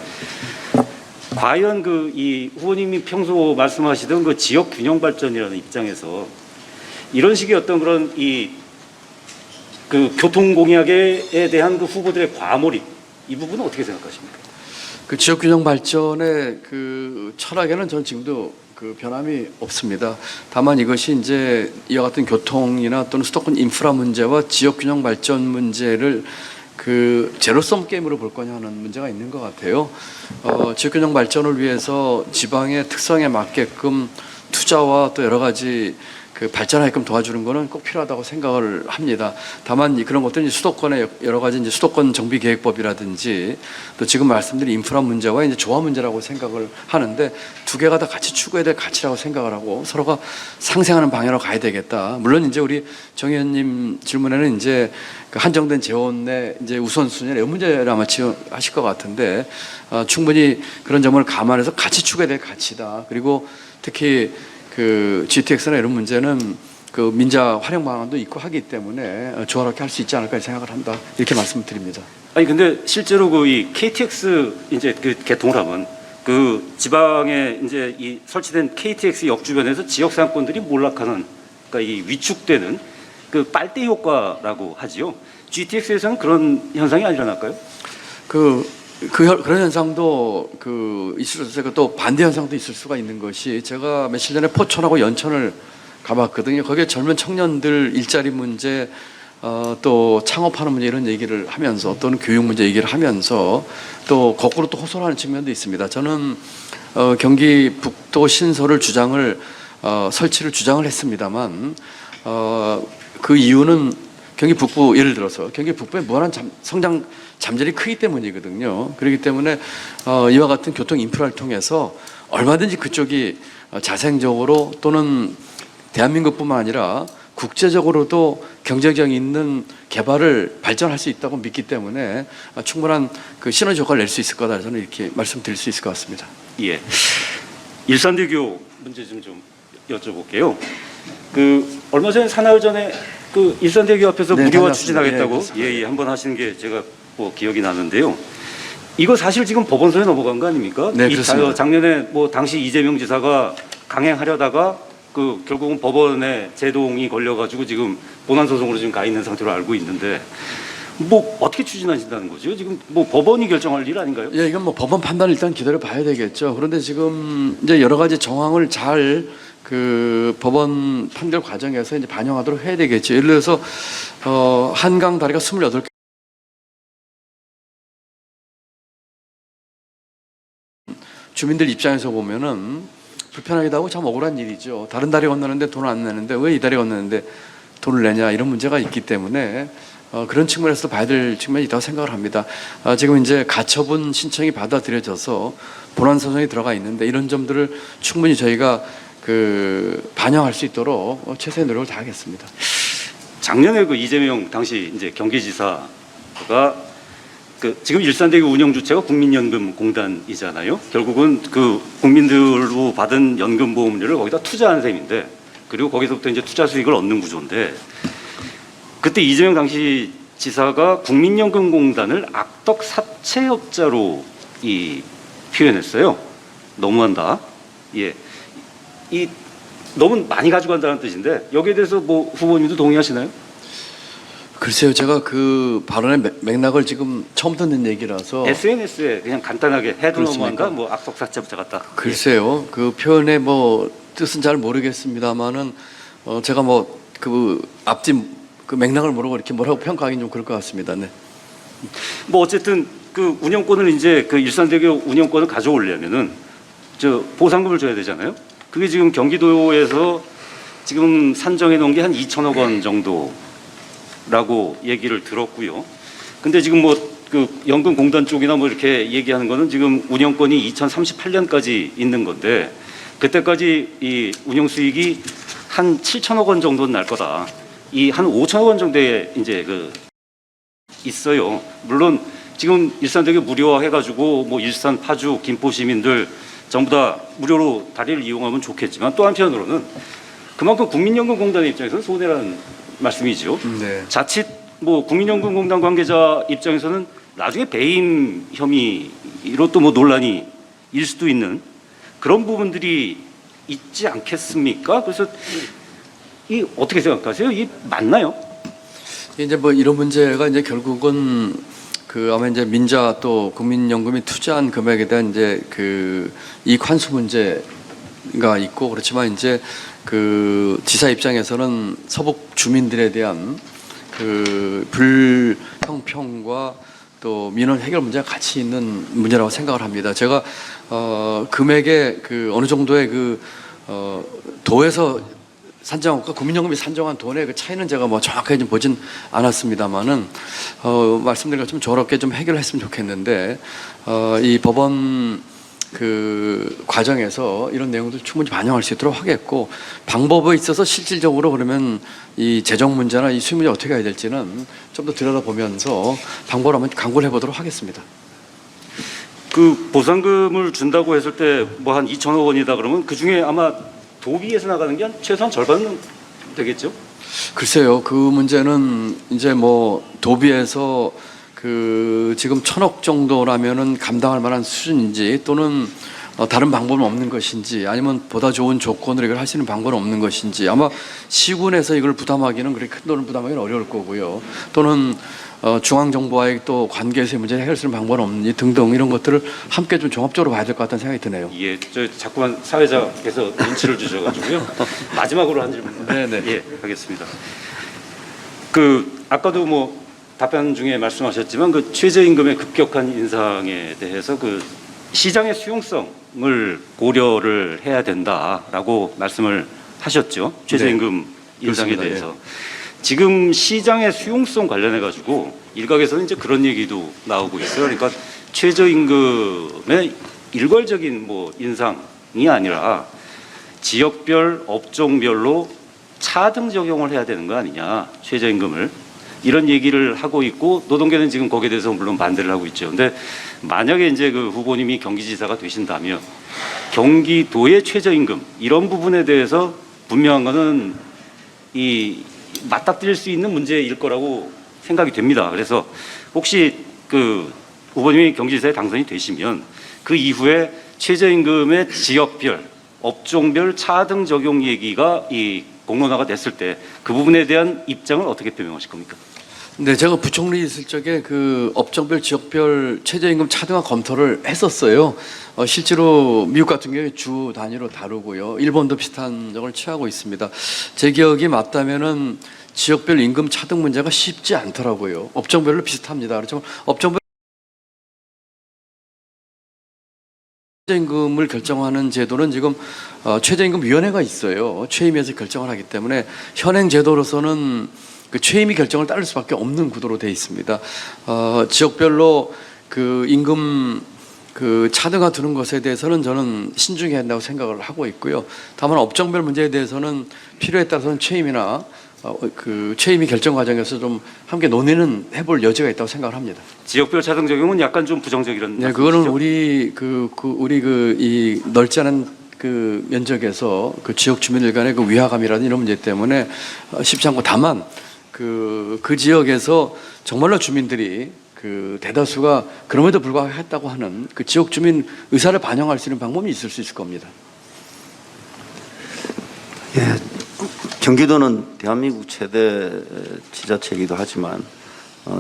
과연 그 이 후보님이 평소 말씀하시던 그 지역 균형 발전이라는 입장에서 이런 식의 어떤 그런 그 교통 공약에 대한 그 후보들의 과몰입, 이 부분은 어떻게 생각하십니까? 그 지역 균형 발전의 그 철학에는 저는 지금도 그 변함이 없습니다. 다만 이것이 이제 이와 같은 교통이나 또는 수도권 인프라 문제와 지역 균형 발전 문제를 그 제로섬 게임으로 볼 거냐 하는 문제가 있는 것 같아요. 지역 균형 발전을 위해서 지방의 특성에 맞게끔 투자와 또 여러 가지 그 발전하게끔 도와주는 것은 꼭 필요하다고 생각을 합니다. 다만 그런 것들은 이제 수도권의 여러 가지 이제 수도권 정비 계획법이라든지 또 지금 말씀드린 인프라 문제와 이제 조화 문제라고 생각을 하는데, 두 개가 다 같이 추구해야 될 가치라고 생각을 하고 서로가 상생하는 방향으로 가야 되겠다. 물론 이제 우리 정 의원님 질문에는 이제 그 한정된 재원의 이제 우선순위 이런 문제를 아마 지원하실 것 같은데, 충분히 그런 점을 감안해서 같이 추구해야 될 가치다. 그리고 특히 그 GTX나 이런 문제는 그 민자 활용 방안도 있고 하기 때문에 조화롭게 할 수 있지 않을까 생각을 한다. 이렇게 말씀드립니다. 아니 근데 실제로 그 이 KTX 이제 그 개통을 하면 그 지방에 이제 이 설치된 KTX 역 주변에서 지역 상권들이 몰락하는, 그러니까 이 위축되는 그 빨대 효과라고 하지요. GTX에서는 그런 현상이 안 일어날까요? 그런 현상도 있을 수 있고 또 반대 현상도 있을 수가 있는 것이, 제가 며칠 전에 포천하고 연천을 가봤거든요. 거기에 젊은 청년들 일자리 문제, 또 창업하는 문제 이런 얘기를 하면서, 또는 교육 문제 얘기를 하면서 또 거꾸로 또 호소하는 측면도 있습니다. 저는 경기 북도 신설을 설치를 주장을 했습니다만, 그 이유는 경기 북부, 예를 들어서 경기 북부의 무한한 성장 잠재력이 크기 때문이거든요. 그렇기 때문에 이와 같은 교통 인프라를 통해서 얼마든지 그쪽이 자생적으로 또는 대한민국뿐만 아니라 국제적으로도 경쟁력 있는 개발을 발전할 수 있다고 믿기 때문에 충분한 그 시너지 효과를 낼 수 있을 거다 저는 이렇게 말씀드릴 수 있을 것 같습니다. 예. 일산대교 문제 좀 여쭤볼게요. 그 얼마 전에 사나흘 전에 그 일산대교 앞에서 네, 무료화 다녀왔습니다. 추진하겠다고 예, 한번 하시는 게 제가 뭐 기억이 나는데요. 이거 사실 지금 법원서에 넘어간 거 아닙니까? 네, 그렇습니다. 작년에 뭐 당시 이재명 지사가 강행하려다가 그 결국은 법원에 제동이 걸려가지고 지금 본안 소송으로 지금 가 있는 상태로 알고 있는데 뭐 어떻게 추진하신다는 거죠? 지금 뭐 법원이 결정할 일 아닌가요? 예, 이건 뭐 법원 판단을 일단 기다려 봐야 되겠죠. 그런데 지금 이제 여러 가지 정황을 잘 그 법원 판결 과정에서 이제 반영하도록 해야 되겠죠. 예를 들어서 한강 다리가 28개 주민들 입장에서 보면은 불편하기도 하고 참 억울한 일이죠. 다른 다리 건너는데 돈을 안 내는데 왜 이 다리 건너는데 돈을 내냐 이런 문제가 있기 때문에 그런 측면에서 봐야 될 측면이 있다고 생각을 합니다. 지금 이제 가처분 신청이 받아들여져서 본안 소송이 들어가 있는데 이런 점들을 충분히 저희가 그 반영할 수 있도록 최선의 노력을 다하겠습니다. 작년에 그 이재명 당시 이제 경기지사가 그 지금 일산대교 운영 주체가 국민연금공단이잖아요. 결국은 그 국민들로 받은 연금보험료를 거기다 투자한 셈인데 그리고 거기서부터 이제 투자 수익을 얻는 구조인데 그때 이재명 당시 지사가 국민연금공단을 악덕 사채업자로 표현했어요. 너무한다. 예. 이 너무 많이 가져간다는 뜻인데 여기에 대해서 뭐 후보님도 동의하시나요? 글쎄요, 제가 그 발언의 맥락을 지금 처음 듣는 얘기라서 SNS에 그냥 간단하게 해도 그렇습니까? 너무한다, 뭐 악덕 사채업자 같다. 글쎄요, 그 표현의 뭐 뜻은 잘 모르겠습니다만은 제가 뭐 그 앞뒤 그 맥락을 모르고 이렇게 뭐라고 평가하기는 좀 그럴 것 같습니다. 네. 뭐 어쨌든 그 운영권을 이제 그 일산대교 운영권을 가져오려면은 저 보상금을 줘야 되잖아요. 그게 지금 경기도에서 지금 산정해 놓은 게 한 2천억 원 정도라고 얘기를 들었고요. 근데 지금 뭐 그 연금공단 쪽이나 뭐 이렇게 얘기하는 거는 지금 운영권이 2038년까지 있는 건데 그때까지 이 운영 수익이 한 7천억 원 정도는 날 거다. 이 한 5천억 원 정도에 이제 그 있어요. 물론 지금 일산대교 무료화 해가지고 뭐 일산, 파주, 김포 시민들 전부 다 무료로 다리를 이용하면 좋겠지만 또 한편으로는 그만큼 국민연금공단의 입장에서는 손해라는 말씀이죠. 네. 자칫 뭐 국민연금공단 관계자 입장에서는 나중에 배임 혐의로 또 뭐 논란이 일 수도 있는 그런 부분들이 있지 않겠습니까? 그래서 이 어떻게 생각하세요? 이 맞나요? 이제 뭐 이런 문제가 이제 결국은 그 아마 이제 민자 또 국민연금이 투자한 금액에 대한 이제 그 이익 환수 문제가 있고 그렇지만 이제 그 지사 입장에서는 서북 주민들에 대한 그 불평평과 또 민원 해결 문제가 같이 있는 문제라고 생각을 합니다. 제가 금액의 그 어느 정도의 그 도에서 산정과 국민연금이 산정한 돈의 그 차이는 제가 뭐 정확하게 좀 보진 않았습니다만은 말씀드린 것처럼 저렇게 좀 해결했으면 좋겠는데 이 법원 그 과정에서 이런 내용들 충분히 반영할 수 있도록 하겠고 방법에 있어서 실질적으로 그러면 이 재정 문제나 이 수익 문제 어떻게 해야 될지는 좀 더 들여다보면서 방법을 한번 강구를 해보도록 하겠습니다. 그 보상금을 준다고 했을 때 뭐 한 2천억 원이다 그러면 그 중에 아마 도비에서 나가는 게 한 최소한 절반은 되겠죠? 글쎄요, 그 문제는 이제 뭐 도비에서 그 지금 1,000억 정도라면은 감당할 만한 수준인지 또는 다른 방법은 없는 것인지 아니면 보다 좋은 조건으로 이걸 할 수 있는 방법은 없는 것인지 아마 시군에서 이걸 부담하기는 그렇게 큰 돈을 부담하기는 어려울 거고요. 또는 중앙정부와의 또 관계에서의 문제를 해결할 수 있는 방법은 없는지 등등 이런 것들을 함께 좀 종합적으로 봐야 될 것 같다는 생각이 드네요. 예, 저 자꾸만 사회자께서 눈치를 주셔가지고요. 마지막으로 한 질문. 네네. 예, 하겠습니다. 그 아까도 뭐 답변 중에 말씀하셨지만 그 최저임금의 급격한 인상에 대해서 그 시장의 수용성을 고려를 해야 된다라고 말씀을 하셨죠. 최저임금 인상에 그렇습니다. 대해서. 지금 시장의 수용성 관련해 가지고 일각에서는 이제 그런 얘기도 나오고 있어요. 그러니까 최저임금의 일괄적인 뭐 인상이 아니라 지역별, 업종별로 차등 적용을 해야 되는 거 아니냐, 최저임금을. 이런 얘기를 하고 있고 노동계는 지금 거기에 대해서 물론 반대를 하고 있죠. 근데 만약에 이제 그 후보님이 경기지사가 되신다면 경기도의 최저임금 이런 부분에 대해서 분명한 거는 이 맞닥뜨릴 수 있는 문제일 거라고 생각이 됩니다. 그래서 혹시 그 후보님이 경기지사에 당선이 되시면 그 이후에 최저임금의 지역별, 업종별 차등 적용 얘기가 이 공론화가 됐을 때 그 부분에 대한 입장을 어떻게 표명하실 겁니까? 네, 제가 부총리 있을 적에 그 업종별, 지역별 최저임금 차등화 검토를 했었어요. 실제로 미국 같은 경우에 주 단위로 다루고요. 일본도 비슷한 적을 취하고 있습니다. 제 기억이 맞다면은 지역별 임금 차등 문제가 쉽지 않더라고요. 업종별로 비슷합니다. 그렇지만 업종별 최저임금을 결정하는 제도는 지금 최저임금위원회가 있어요. 최임에서 결정을 하기 때문에 현행 제도로서는 그 최임이 결정을 따를 수밖에 없는 구도로 되어 있습니다. 지역별로 그 임금 그 차등화 두는 것에 대해서는 저는 신중해야 한다고 생각을 하고 있고요. 다만 업종별 문제에 대해서는 필요에 따라서는 최임이나 그 최임이 결정 과정에서 좀 함께 논의는 해볼 여지가 있다고 생각을 합니다. 지역별 차등 적용은 약간 좀 부정적이라는 네, 그거는 말씀이시죠? 우리 이 넓지 않은 그 면적에서 그 지역 주민들 간의 그 위화감이라든 이런 문제 때문에 쉽지 않고 다만 그 지역에서 정말로 주민들이 그 대다수가 그럼에도 불구하고 했다고 하는 그 지역 주민 의사를 반영할 수 있는 방법이 있을 수 있을 겁니다. 예, 경기도는 대한민국 최대 지자체이기도 하지만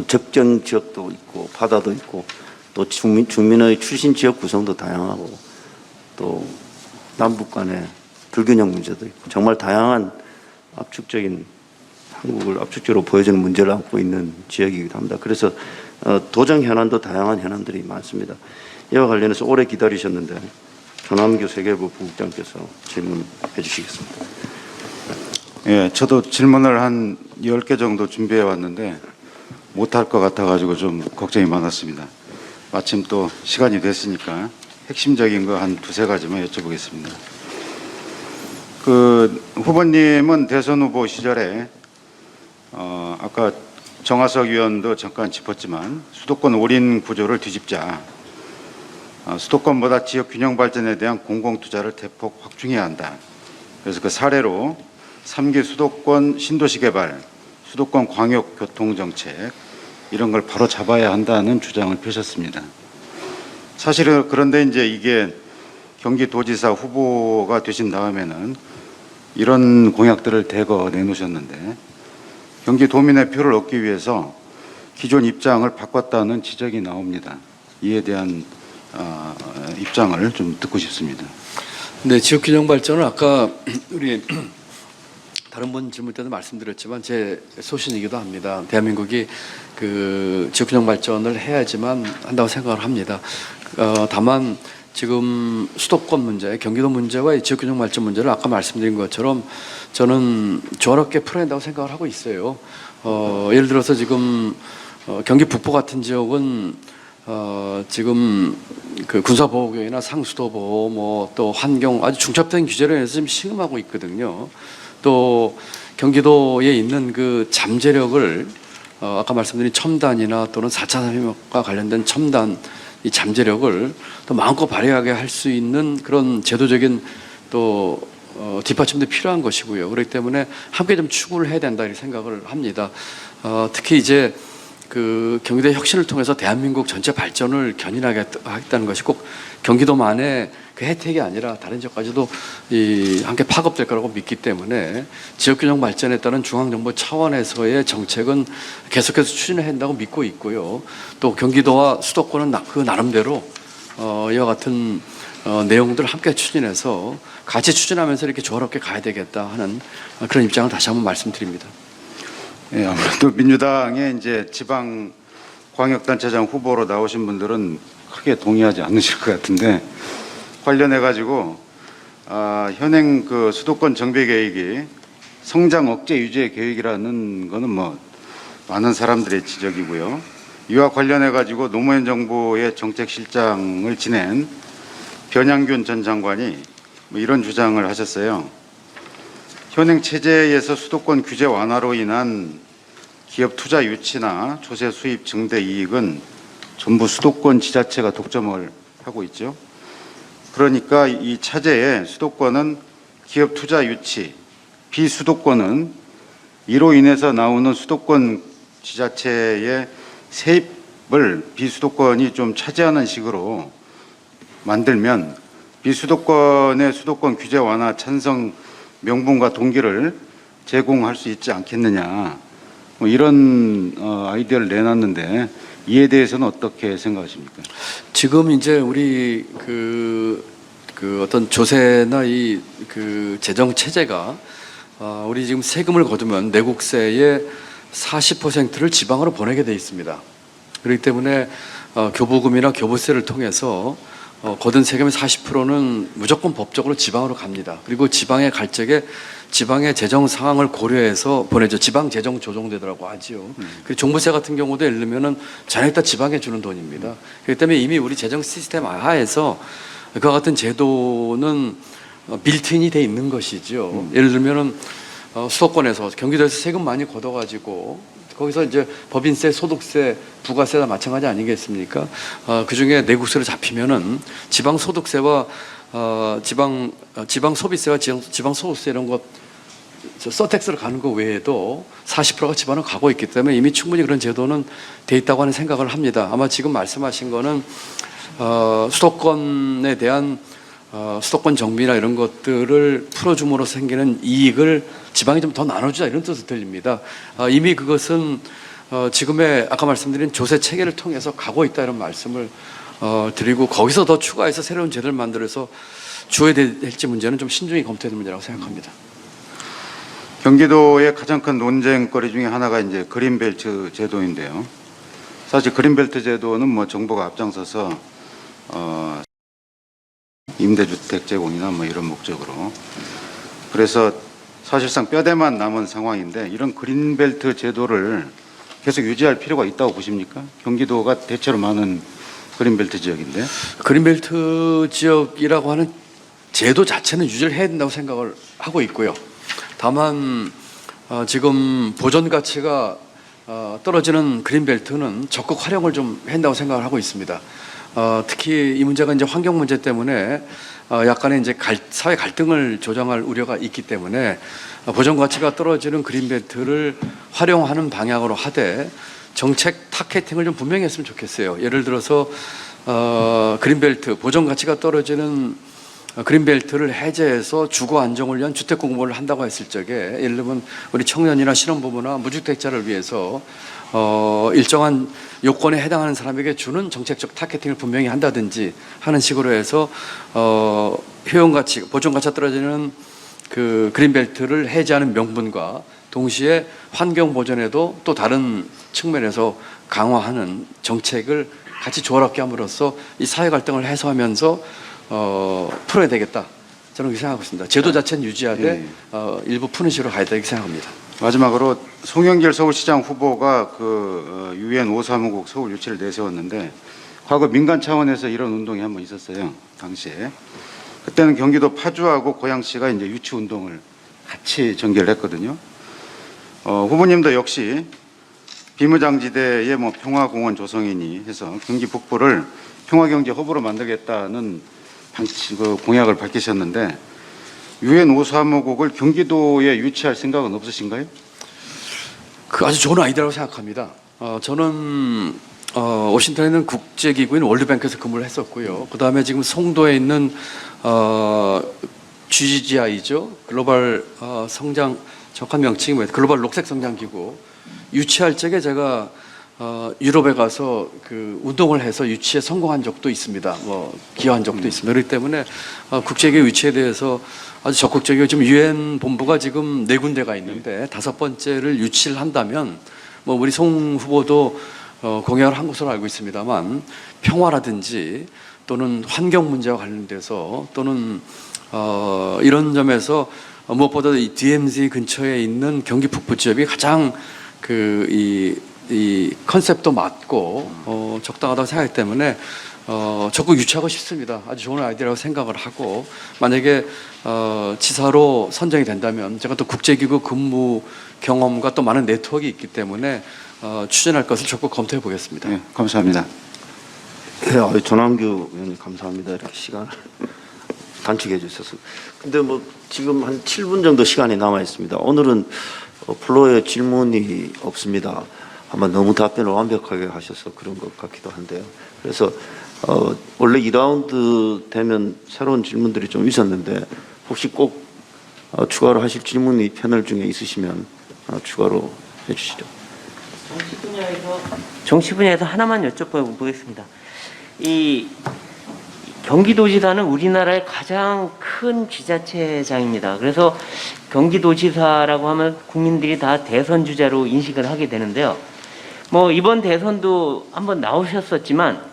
적정 지역도 있고 바다도 있고 또 주민의 출신 지역 구성도 다양하고 또 남북 간의 불균형 문제도 있고 정말 다양한 압축적인 한국을 압축적으로 보여주는 문제를 안고 있는 지역이기도 합니다. 그래서 도정 현안도 다양한 현안들이 많습니다. 이와 관련해서 오래 기다리셨는데 조남규 세계부 부국장께서 질문해 주시겠습니다. 예, 저도 질문을 한 10개 정도 준비해 왔는데 못할 것 같아가지고 좀 걱정이 많았습니다. 마침 또 시간이 됐으니까 핵심적인 거 한 두세 가지만 여쭤보겠습니다. 그 후보님은 대선 후보 시절에 아까 정화석 의원도 잠깐 짚었지만 수도권 올인 구조를 뒤집자. 수도권보다 지역 균형 발전에 대한 공공 투자를 대폭 확충해야 한다. 그래서 그 사례로 3기 수도권 신도시 개발, 수도권 광역 교통 정책 이런 걸 바로 잡아야 한다는 주장을 펴셨습니다. 사실은 그런데 이제 이게 경기도지사 후보가 되신 다음에는 이런 공약들을 대거 내놓으셨는데 경기도민의 표를 얻기 위해서 기존 입장을 바꿨다는 지적이 나옵니다. 이에 대한 입장을 좀 듣고 싶습니다. 네, 지역균형 발전은 아까 우리 다른 분 질문 때도 말씀드렸지만 제 소신이기도 합니다. 대한민국이 그 지역균형 발전을 해야지만 한다고 생각을 합니다. 다만 지금 수도권 문제, 경기도 문제와 이 지역균형 발전 문제를 아까 말씀드린 것처럼 저는 조화롭게 풀어낸다고 생각을 하고 있어요. 예를 들어서 지금 경기 북부 같은 지역은 지금 그 군사보호구역이나 상수도보호 뭐 또 환경 아주 중첩된 규제로 인해서 좀 시행하고 있거든요. 또 경기도에 있는 그 잠재력을 아까 말씀드린 첨단이나 또는 4차 산업과 관련된 첨단 이 잠재력을 또 마음껏 발휘하게 할 수 있는 그런 제도적인 또 뒷받침도 필요한 것이고요. 그렇기 때문에 함께 좀 추구를 해야 된다 이렇게 생각을 합니다. 특히 이제 그 경기도의 혁신을 통해서 대한민국 전체 발전을 견인하게 하겠다는 것이 꼭 경기도만의 그 혜택이 아니라 다른 지역까지도 함께 파급될 거라고 믿기 때문에 지역균형 발전에 따른 중앙정부 차원에서의 정책은 계속해서 추진해야 한다고 믿고 있고요. 또 경기도와 수도권은 그 나름대로 이와 같은 내용들을 함께 추진해서 같이 추진하면서 이렇게 조화롭게 가야 되겠다 하는 그런 입장을 다시 한번 말씀드립니다. 예, 아무래도 민주당의 이제 지방 광역단체장 후보로 나오신 분들은 크게 동의하지 않으실 것 같은데 관련해 가지고 현행 그 수도권 정비 계획이 성장 억제 유지 계획이라는 거는 뭐 많은 사람들의 지적이고요. 이와 관련해 가지고 노무현 정부의 정책실장을 지낸 변양균 전 장관이 뭐 이런 주장을 하셨어요. 현행 체제에서 수도권 규제 완화로 인한 기업 투자 유치나 조세 수입 증대 이익은 전부 수도권 지자체가 독점을 하고 있죠. 그러니까 이 차제에 수도권은 기업 투자 유치, 비수도권은 이로 인해서 나오는 수도권 지자체의 세입을 비수도권이 좀 차지하는 식으로 만들면 비수도권의 수도권 규제 완화 찬성 명분과 동기를 제공할 수 있지 않겠느냐, 뭐 이런 아이디어를 내놨는데 이에 대해서는 어떻게 생각하십니까? 지금 이제 우리 그 어떤 조세나 이 그 재정 체제가 우리 지금 세금을 거두면 내국세의 40%를 지방으로 보내게 돼 있습니다. 그렇기 때문에 교부금이나 교부세를 통해서 거둔 세금의 40%는 무조건 법적으로 지방으로 갑니다. 그리고 지방에 갈 적에 지방의 재정 상황을 고려해서 보내죠. 지방 재정 조정되더라고 하지요. 그리고 종부세 같은 경우도 예를 들면은 전액 다 지방에 주는 돈입니다. 그렇기 때문에 이미 우리 재정 시스템 하에서 그와 같은 제도는 빌트인이 돼 있는 것이죠. 예를 들면은 수도권에서 경기도에서 세금 많이 걷어가지고 거기서 이제 법인세, 소득세, 부가세가 마찬가지 아니겠습니까? 그 중에 내국세로 잡히면은 지방 소득세와 지방 소비세와 지방 소득세 이런 것 서택스로 가는 것 외에도 40%가 지방으로 가고 있기 때문에 이미 충분히 그런 제도는 돼 있다고 하는 생각을 합니다. 아마 지금 말씀하신 거는 수도권에 대한 수도권 정비나 이런 것들을 풀어줌으로써 생기는 이익을 지방에 좀 더 나눠주자 이런 뜻으로 들립니다. 이미 그것은 지금의 아까 말씀드린 조세 체계를 통해서 가고 있다 이런 말씀을 드리고 거기서 더 추가해서 새로운 제도를 만들어서 주어야 될지 문제는 좀 신중히 검토해야 될 문제라고 생각합니다. 경기도의 가장 큰 논쟁거리 중에 하나가 이제 그린벨트 제도인데요. 사실 그린벨트 제도는 뭐 정부가 앞장서서 임대주택 제공이나 뭐 이런 목적으로, 그래서 사실상 뼈대만 남은 상황인데 이런 그린벨트 제도를 계속 유지할 필요가 있다고 보십니까? 경기도가 대체로 많은 그린벨트 지역인데. 그린벨트 지역이라고 하는 제도 자체는 유지를 해야 된다고 생각을 하고 있고요. 다만 지금 보존 가치가 떨어지는 그린벨트는 적극 활용을 좀 해야 된다고 생각을 하고 있습니다. 특히 이 문제가 이제 환경 문제 때문에 약간의 이제 사회 갈등을 조장할 우려가 있기 때문에 보존 가치가 떨어지는 그린벨트를 활용하는 방향으로 하되 정책 타겟팅을 좀 분명히 했으면 좋겠어요. 예를 들어서 그린벨트 보존 가치가 떨어지는 그린벨트를 해제해서 주거 안정을 위한 주택 공모를 한다고 했을 적에 예를 들면 우리 청년이나 신혼부부나 무주택자를 위해서 일정한 요건에 해당하는 사람에게 주는 정책적 타겟팅을 분명히 한다든지 하는 식으로 해서 효용가치, 보존가치가 떨어지는 그 그린벨트를 해제하는 명분과 동시에 환경 보전에도 또 다른 측면에서 강화하는 정책을 같이 조화롭게 함으로써 이 사회 갈등을 해소하면서 풀어야 되겠다. 저는 그렇게 생각하고 있습니다. 제도 자체는 유지하되 일부 푸는 식으로 가야 되겠다 생각합니다. 마지막으로 송영길 서울시장 후보가 그 UN 5사무국 서울 유치를 내세웠는데 과거 민간 차원에서 이런 운동이 한번 있었어요. 당시에. 그때는 경기도 파주하고 고양시가 이제 유치 운동을 같이 전개를 했거든요. 후보님도 역시 비무장지대의 뭐 평화공원 조성이니 해서 경기 북부를 평화경제 허브로 만들겠다는 그 공약을 밝히셨는데 UN 5사무국을 경기도에 유치할 생각은 없으신가요? 그 아주 좋은 아이디어라고 생각합니다. 저는 워싱턴에 있는 국제기구인 월드뱅크에서 근무를 했었고요. 그 다음에 지금 송도에 있는 GGI죠. 글로벌 성장 정확한 명칭이 뭐예요? 글로벌 녹색 성장 기구 유치할 적에 제가 유럽에 가서 그 운동을 해서 유치에 성공한 적도 있습니다. 뭐 기여한 적도 있습니다. 그렇기 때문에 국제기구 유치에 대해서 아주 적극적이고 지금 UN 본부가 지금 4군데가 있는데 5번째를 유치를 한다면 뭐 우리 송 후보도 공약을 한 것으로 알고 있습니다만 평화라든지 또는 환경 문제와 관련돼서 또는 이런 점에서 무엇보다 이 DMZ 근처에 있는 경기 북부 지역이 가장 이 컨셉도 맞고 적당하다고 생각하기 때문에 적극 유치하고 싶습니다. 아주 좋은 아이디어라고 생각을 하고 만약에 지사로 선정이 된다면 제가 또 국제기구 근무 경험과 또 많은 네트워크가 있기 때문에 추진할 것을 적극 검토해 보겠습니다. 네, 감사합니다. 네, 전환규 의원님 감사합니다. 이렇게 시간을 단축해 주셔서. 근데 뭐 지금 한 7분 정도 시간이 남아 있습니다. 오늘은 플로어에 질문이 없습니다. 아마 너무 답변을 완벽하게 하셔서 그런 것 같기도 한데요. 그래서 원래 2라운드 되면 새로운 질문들이 좀 있었는데 혹시 꼭 추가로 하실 질문이 패널 중에 있으시면 추가로 해주시죠. 정치 분야에서 하나만 여쭤보겠습니다. 이 경기도지사는 우리나라의 가장 큰 지자체장입니다. 그래서 경기도지사라고 하면 국민들이 다 대선 주자로 인식을 하게 되는데요. 뭐 이번 대선도 한번 나오셨었지만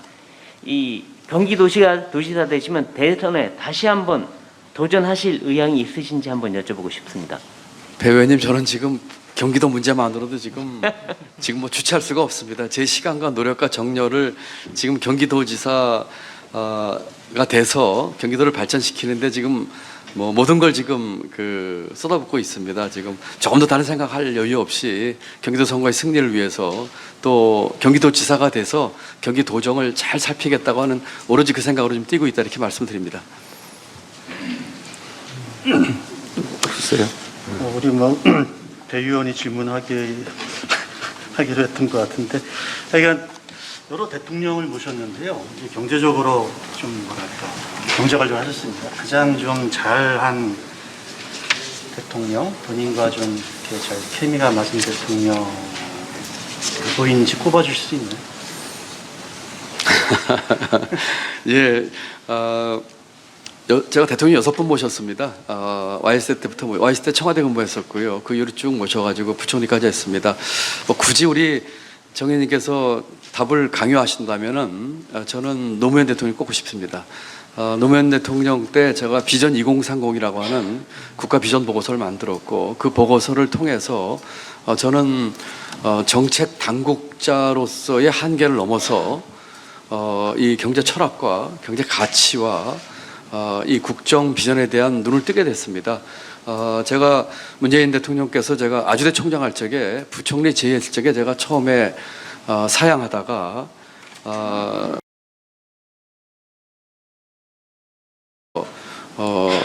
이 경기도지사 되시면 대선에 다시 한번 도전하실 의향이 있으신지 한번 여쭤보고 싶습니다. 배 의원님, 저는 지금 경기도 문제만으로도 지금 뭐 주체할 수가 없습니다. 제 시간과 노력과 정열을 지금 경기도지사가 돼서 경기도를 발전시키는데 지금 뭐 모든 걸 지금 쏟아붓고 있습니다. 지금 조금 더 다른 생각할 여유 없이 경기도 선거의 승리를 위해서 또 경기도지사가 돼서 경기도정을 잘 살피겠다고 하는 오로지 그 생각으로 좀 뛰고 있다, 이렇게 말씀드립니다. 글쎄요. 우리 뭐 대의원이 질문하기로 했던 것 같은데, 그러니까 여러 대통령을 모셨는데요. 이제 경제적으로 좀 뭐랄까 경제 관련 하셨습니다. 가장 좀 잘한 대통령, 본인과 좀 이렇게 잘 케미가 맞은 대통령 누구인지 꼽아주실 수 있나요? 예, 제가 대통령 6번 모셨습니다. YS 때부터 YS 때 청와대 근무했었고요. 그 이후로 쭉 모셔가지고 부총리까지 했습니다. 뭐 굳이 우리 정 의원님께서 답을 강요하신다면은 저는 노무현 대통령 꼽고 싶습니다. 노무현 대통령 때 제가 비전 2030이라고 하는 국가 비전 보고서를 만들었고 그 보고서를 통해서 저는 정책 당국자로서의 한계를 넘어서 이 경제 철학과 경제 가치와 이 국정 비전에 대한 눈을 뜨게 됐습니다. 제가 문재인 대통령께서 제가 아주대 총장할 적에 부총리 제의했을 적에 제가 처음에 사양하다가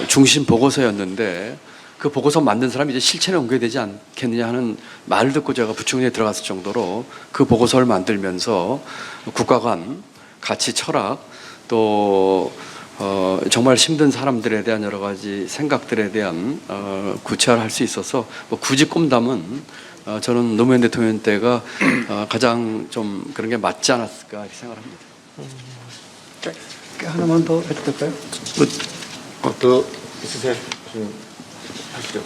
중심 보고서였는데 그 보고서 만든 사람이 이제 실천에 옮겨야 되지 않겠느냐 하는 말을 듣고 제가 부총리에 들어갔을 정도로 그 보고서를 만들면서 국가 간 가치 철학 또 정말 힘든 사람들에 대한 여러 가지 생각들에 대한 구체화를 할 수 있어서 뭐 굳이 꼽담은 저는 노무현 대통령 때가 가장 좀 그런 게 맞지 않았을까 이렇게 생각합니다. 하나만 더 해도 될까요? 더 있으세요? 하시죠.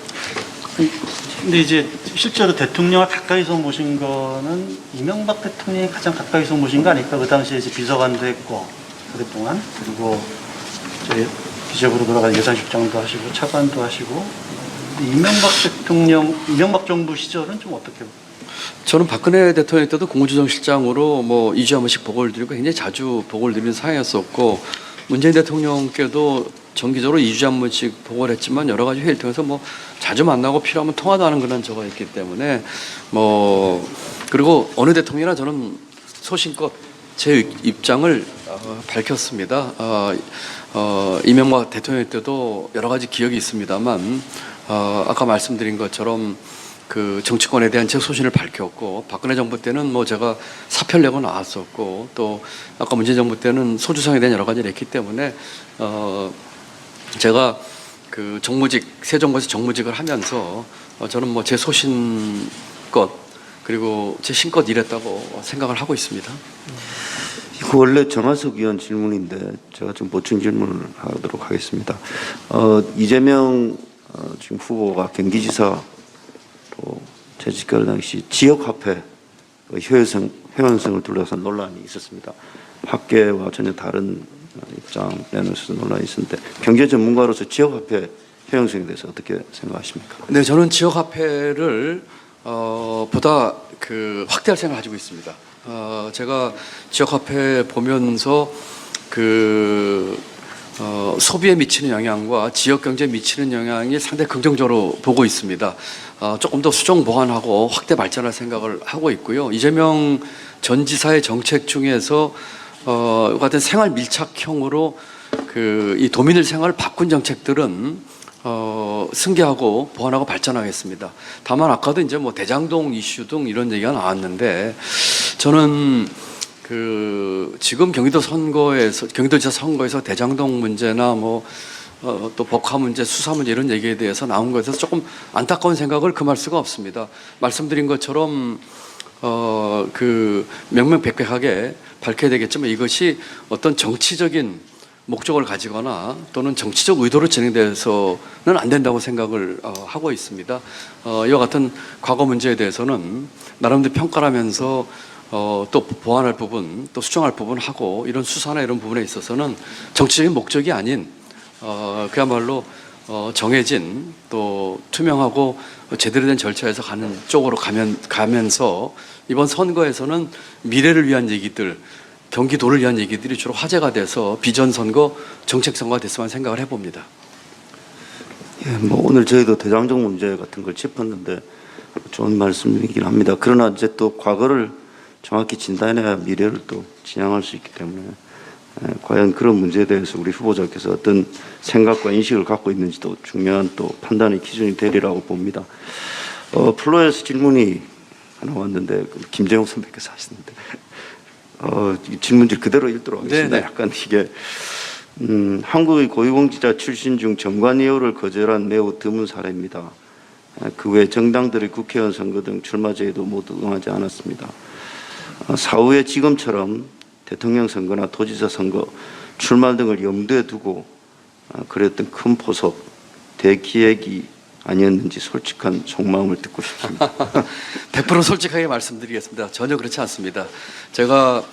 근데 이제 실제로 대통령을 가까이서 모신 거는 이명박 대통령이 가장 가까이서 모신 거 아닐까? 그 당시에 이제 비서관도 했고 오랫동안, 그리고 이제 비적으로 돌아가는 예산실장도 하시고 차관도 하시고, 이명박 정부 시절은 좀 어떻게? 저는 박근혜 대통령 때도 국무조정실장으로 뭐 2주에 한 번씩 보고를 드리고 굉장히 자주 보고를 드리는 상황이었었고 문재인 대통령께도 정기적으로 2주에 한 번씩 보고를 했지만 여러 가지 회의를 통해서 뭐 자주 만나고 필요하면 통화도 하는 그런 저가 있기 때문에 뭐 그리고 어느 대통령이나 저는 소신껏 제 입장을 밝혔습니다. 이명박 대통령 때도 여러 가지 기억이 있습니다만 아까 말씀드린 것처럼 그 정치권에 대한 제 소신을 밝혔고 박근혜 정부 때는 뭐 제가 사표를 내고 나왔었고 또 아까 문재인 정부 때는 소주상에 대한 여러 가지를 했기 때문에 제가 그 정무직 새 정부에서 정무직을 하면서 저는 뭐 제 소신껏 그리고 제 신껏 일했다고 생각을 하고 있습니다. 이거 원래 정화석 의원 질문인데 제가 좀 보충 질문을 하도록 하겠습니다. 이재명 지금 후보가 경기지사 재직할 당시 지역화폐 효용성을 둘러싼 논란이 있었습니다. 학계와 전혀 다른 입장 내놓으셔서 논란이 있었는데 경제 전문가로서 지역화폐 효용성에 대해서 어떻게 생각하십니까? 네, 저는 지역화폐를 보다 확대할 생각을 가지고 있습니다. 제가 지역화폐 보면서 소비에 미치는 영향과 지역 경제에 미치는 영향이 상당히 긍정적으로 보고 있습니다. 조금 더 수정 보완하고 확대 발전할 생각을 하고 있고요. 이재명 전 지사의 정책 중에서 같은 생활 밀착형으로 이 도민의 생활을 바꾼 정책들은 승계하고 보완하고 발전하겠습니다. 다만 아까도 이제 뭐 대장동 이슈 등 이런 얘기가 나왔는데 저는 지금 경기도지사 선거에서 대장동 문제나 또 법화 문제, 수사 문제 이런 얘기에 대해서 나온 것에 대해서 조금 안타까운 생각을 금할 수가 없습니다. 말씀드린 것처럼 명명백백하게 밝혀야 되겠지만 이것이 어떤 정치적인 목적을 가지거나 또는 정치적 의도로 진행돼서는 안 된다고 생각을 하고 있습니다. 이와 같은 과거 문제에 대해서는 나름대로 평가를 하면서 또 보완할 부분, 또 수정할 부분 하고 이런 수사나 이런 부분에 있어서는 정치적인 목적이 아닌 그야말로 정해진 또 투명하고 제대로 된 절차에서 가는 쪽으로 가면서 이번 선거에서는 미래를 위한 얘기들, 경기도를 위한 얘기들이 주로 화제가 돼서 비전 선거, 정책 선거가 됐으면 생각을 해봅니다. 예, 뭐 오늘 저희도 대장정 문제 같은 걸 짚었는데 좋은 말씀이긴 합니다. 그러나 이제 또 과거를 정확히 진단해야 미래를 또 지향할 수 있기 때문에 과연 그런 문제에 대해서 우리 후보자께서 어떤 생각과 인식을 갖고 있는지도 중요한 또 판단의 기준이 되리라고 봅니다. 플로에서 질문이 하나 왔는데 김재용 선배께서 하시는데 질문지 그대로 읽도록 하겠습니다. 네네. 약간 이게 한국의 고위공직자 출신 중 정관예우를 거절한 매우 드문 사례입니다. 그 외 정당들의 국회의원 선거 등 출마제에도 모두 응하지 않았습니다. 사후에 지금처럼 대통령 선거나 도지사 선거 출마 등을 염두에 두고 그랬던 큰 포석 대기획이 아니었는지 솔직한 속마음을 듣고 싶습니다. 100% 솔직하게 말씀드리겠습니다. 전혀 그렇지 않습니다. 제가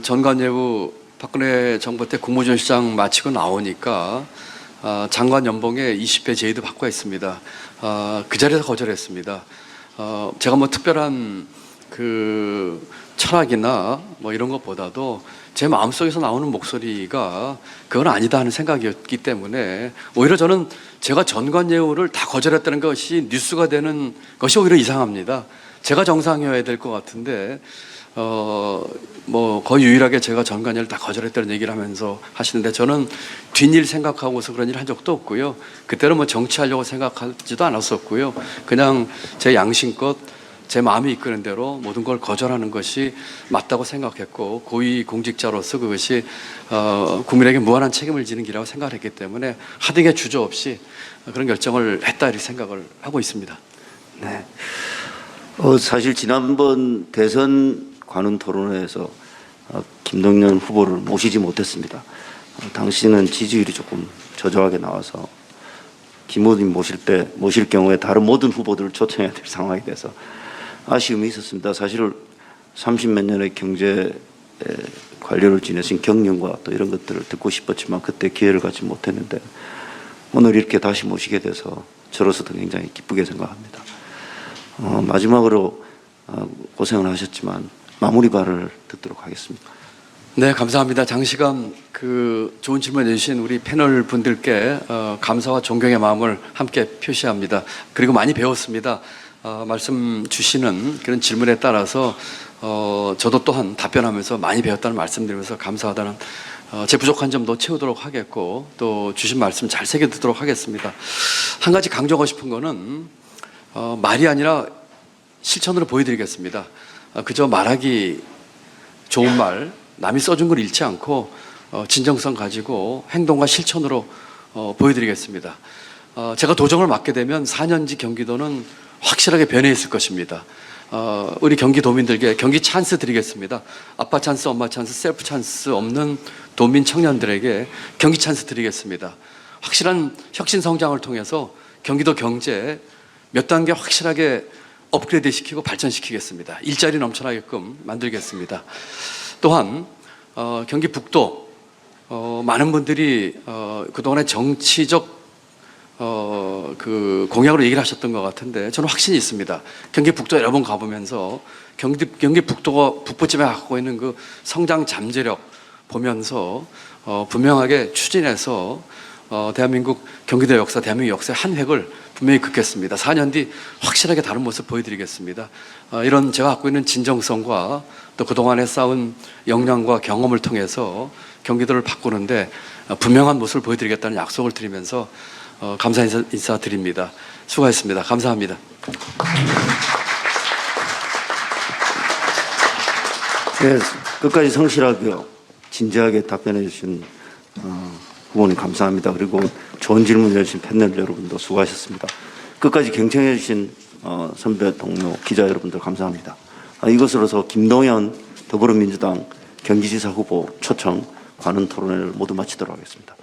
전관예우 박근혜 정부 때 국무위원 시장 마치고 나오니까 장관 연봉에 20배 제의도 받고 했습니다. 그 자리에서 거절했습니다. 제가 뭐 특별한 철학이나 뭐 이런 것보다도 제 마음속에서 나오는 목소리가 그건 아니다 하는 생각이었기 때문에 오히려 저는 제가 전관예우를 다 거절했다는 것이 뉴스가 되는 것이 오히려 이상합니다. 제가 정상이어야 될 것 같은데 뭐 거의 유일하게 제가 전관예우를 다 거절했다는 얘기를 하면서 하시는데 저는 뒷일 생각하고서 그런 일 한 적도 없고요. 그때는 뭐 정치하려고 생각하지도 않았었고요. 그냥 제 양심껏 제 마음이 이끄는 대로 모든 걸 거절하는 것이 맞다고 생각했고 고위 공직자로서 그것이 국민에게 무한한 책임을 지는 길이라고 생각했기 때문에 하등의 주저 없이 그런 결정을 했다 이렇게 생각을 하고 있습니다. 네. 사실 지난번 대선 관훈 토론회에서 김동연 후보를 모시지 못했습니다. 당시는 지지율이 조금 저조하게 나와서 김 의원님 모실 경우에 다른 모든 후보들을 초청해야 될 상황이 돼서 아쉬움이 있었습니다. 사실 30몇 년의 경제 관료를 지내신 경륜과 또 이런 것들을 듣고 싶었지만 그때 기회를 갖지 못했는데 오늘 이렇게 다시 모시게 돼서 저로서도 굉장히 기쁘게 생각합니다. 마지막으로 고생을 하셨지만 마무리 발을 듣도록 하겠습니다. 네, 감사합니다. 장시간 좋은 질문 해주신 우리 패널 분들께 감사와 존경의 마음을 함께 표시합니다. 그리고 많이 배웠습니다. 말씀 주시는 그런 질문에 따라서 저도 또한 답변하면서 많이 배웠다는 말씀드리면서 감사하다는 제 부족한 점도 채우도록 하겠고 또 주신 말씀 잘 새겨듣도록 하겠습니다. 한 가지 강조하고 싶은 거는 말이 아니라 실천으로 보여드리겠습니다. 그저 말하기 좋은 말, 남이 써준 걸 잃지 않고 진정성 가지고 행동과 실천으로 보여드리겠습니다. 제가 도정을 맡게 되면 4년지 경기도는 확실하게 변해 있을 것입니다. 우리 경기도민들께 경기 찬스 드리겠습니다. 아빠 찬스, 엄마 찬스, 셀프 찬스 없는 도민 청년들에게 경기 찬스 드리겠습니다. 확실한 혁신 성장을 통해서 경기도 경제 몇 단계 확실하게 업그레이드 시키고 발전시키겠습니다. 일자리 넘쳐나게끔 만들겠습니다. 또한 경기 북도 많은 분들이 그동안의 정치적 공약으로 얘기를 하셨던 것 같은데 저는 확신이 있습니다. 경기 북도 여러 번 가보면서 경기 북도가 북부쯤에 갖고 있는 그 성장 잠재력, 보면서 분명하게 추진해서 대한민국 경기도 역사, 대한민국 역사의 한 획을 분명히 긋겠습니다. 4년 뒤 확실하게 다른 모습 보여드리겠습니다. 이런 제가 갖고 있는 진정성과 또 그동안에 쌓은 역량과 경험을 통해서 경기도를 바꾸는데 분명한 모습을 보여드리겠다는 약속을 드리면서 감사 인사 드립니다. 수고하셨습니다. 감사합니다. 네, 끝까지 성실하게 진지하게 답변해 주신 후보님 감사합니다. 그리고 좋은 질문 해주신 패널 여러분도 수고하셨습니다. 끝까지 경청해 주신 선배 동료 기자 여러분들 감사합니다. 이것으로서 김동연 더불어민주당 경기지사 후보 초청 관훈 토론회를 모두 마치도록 하겠습니다.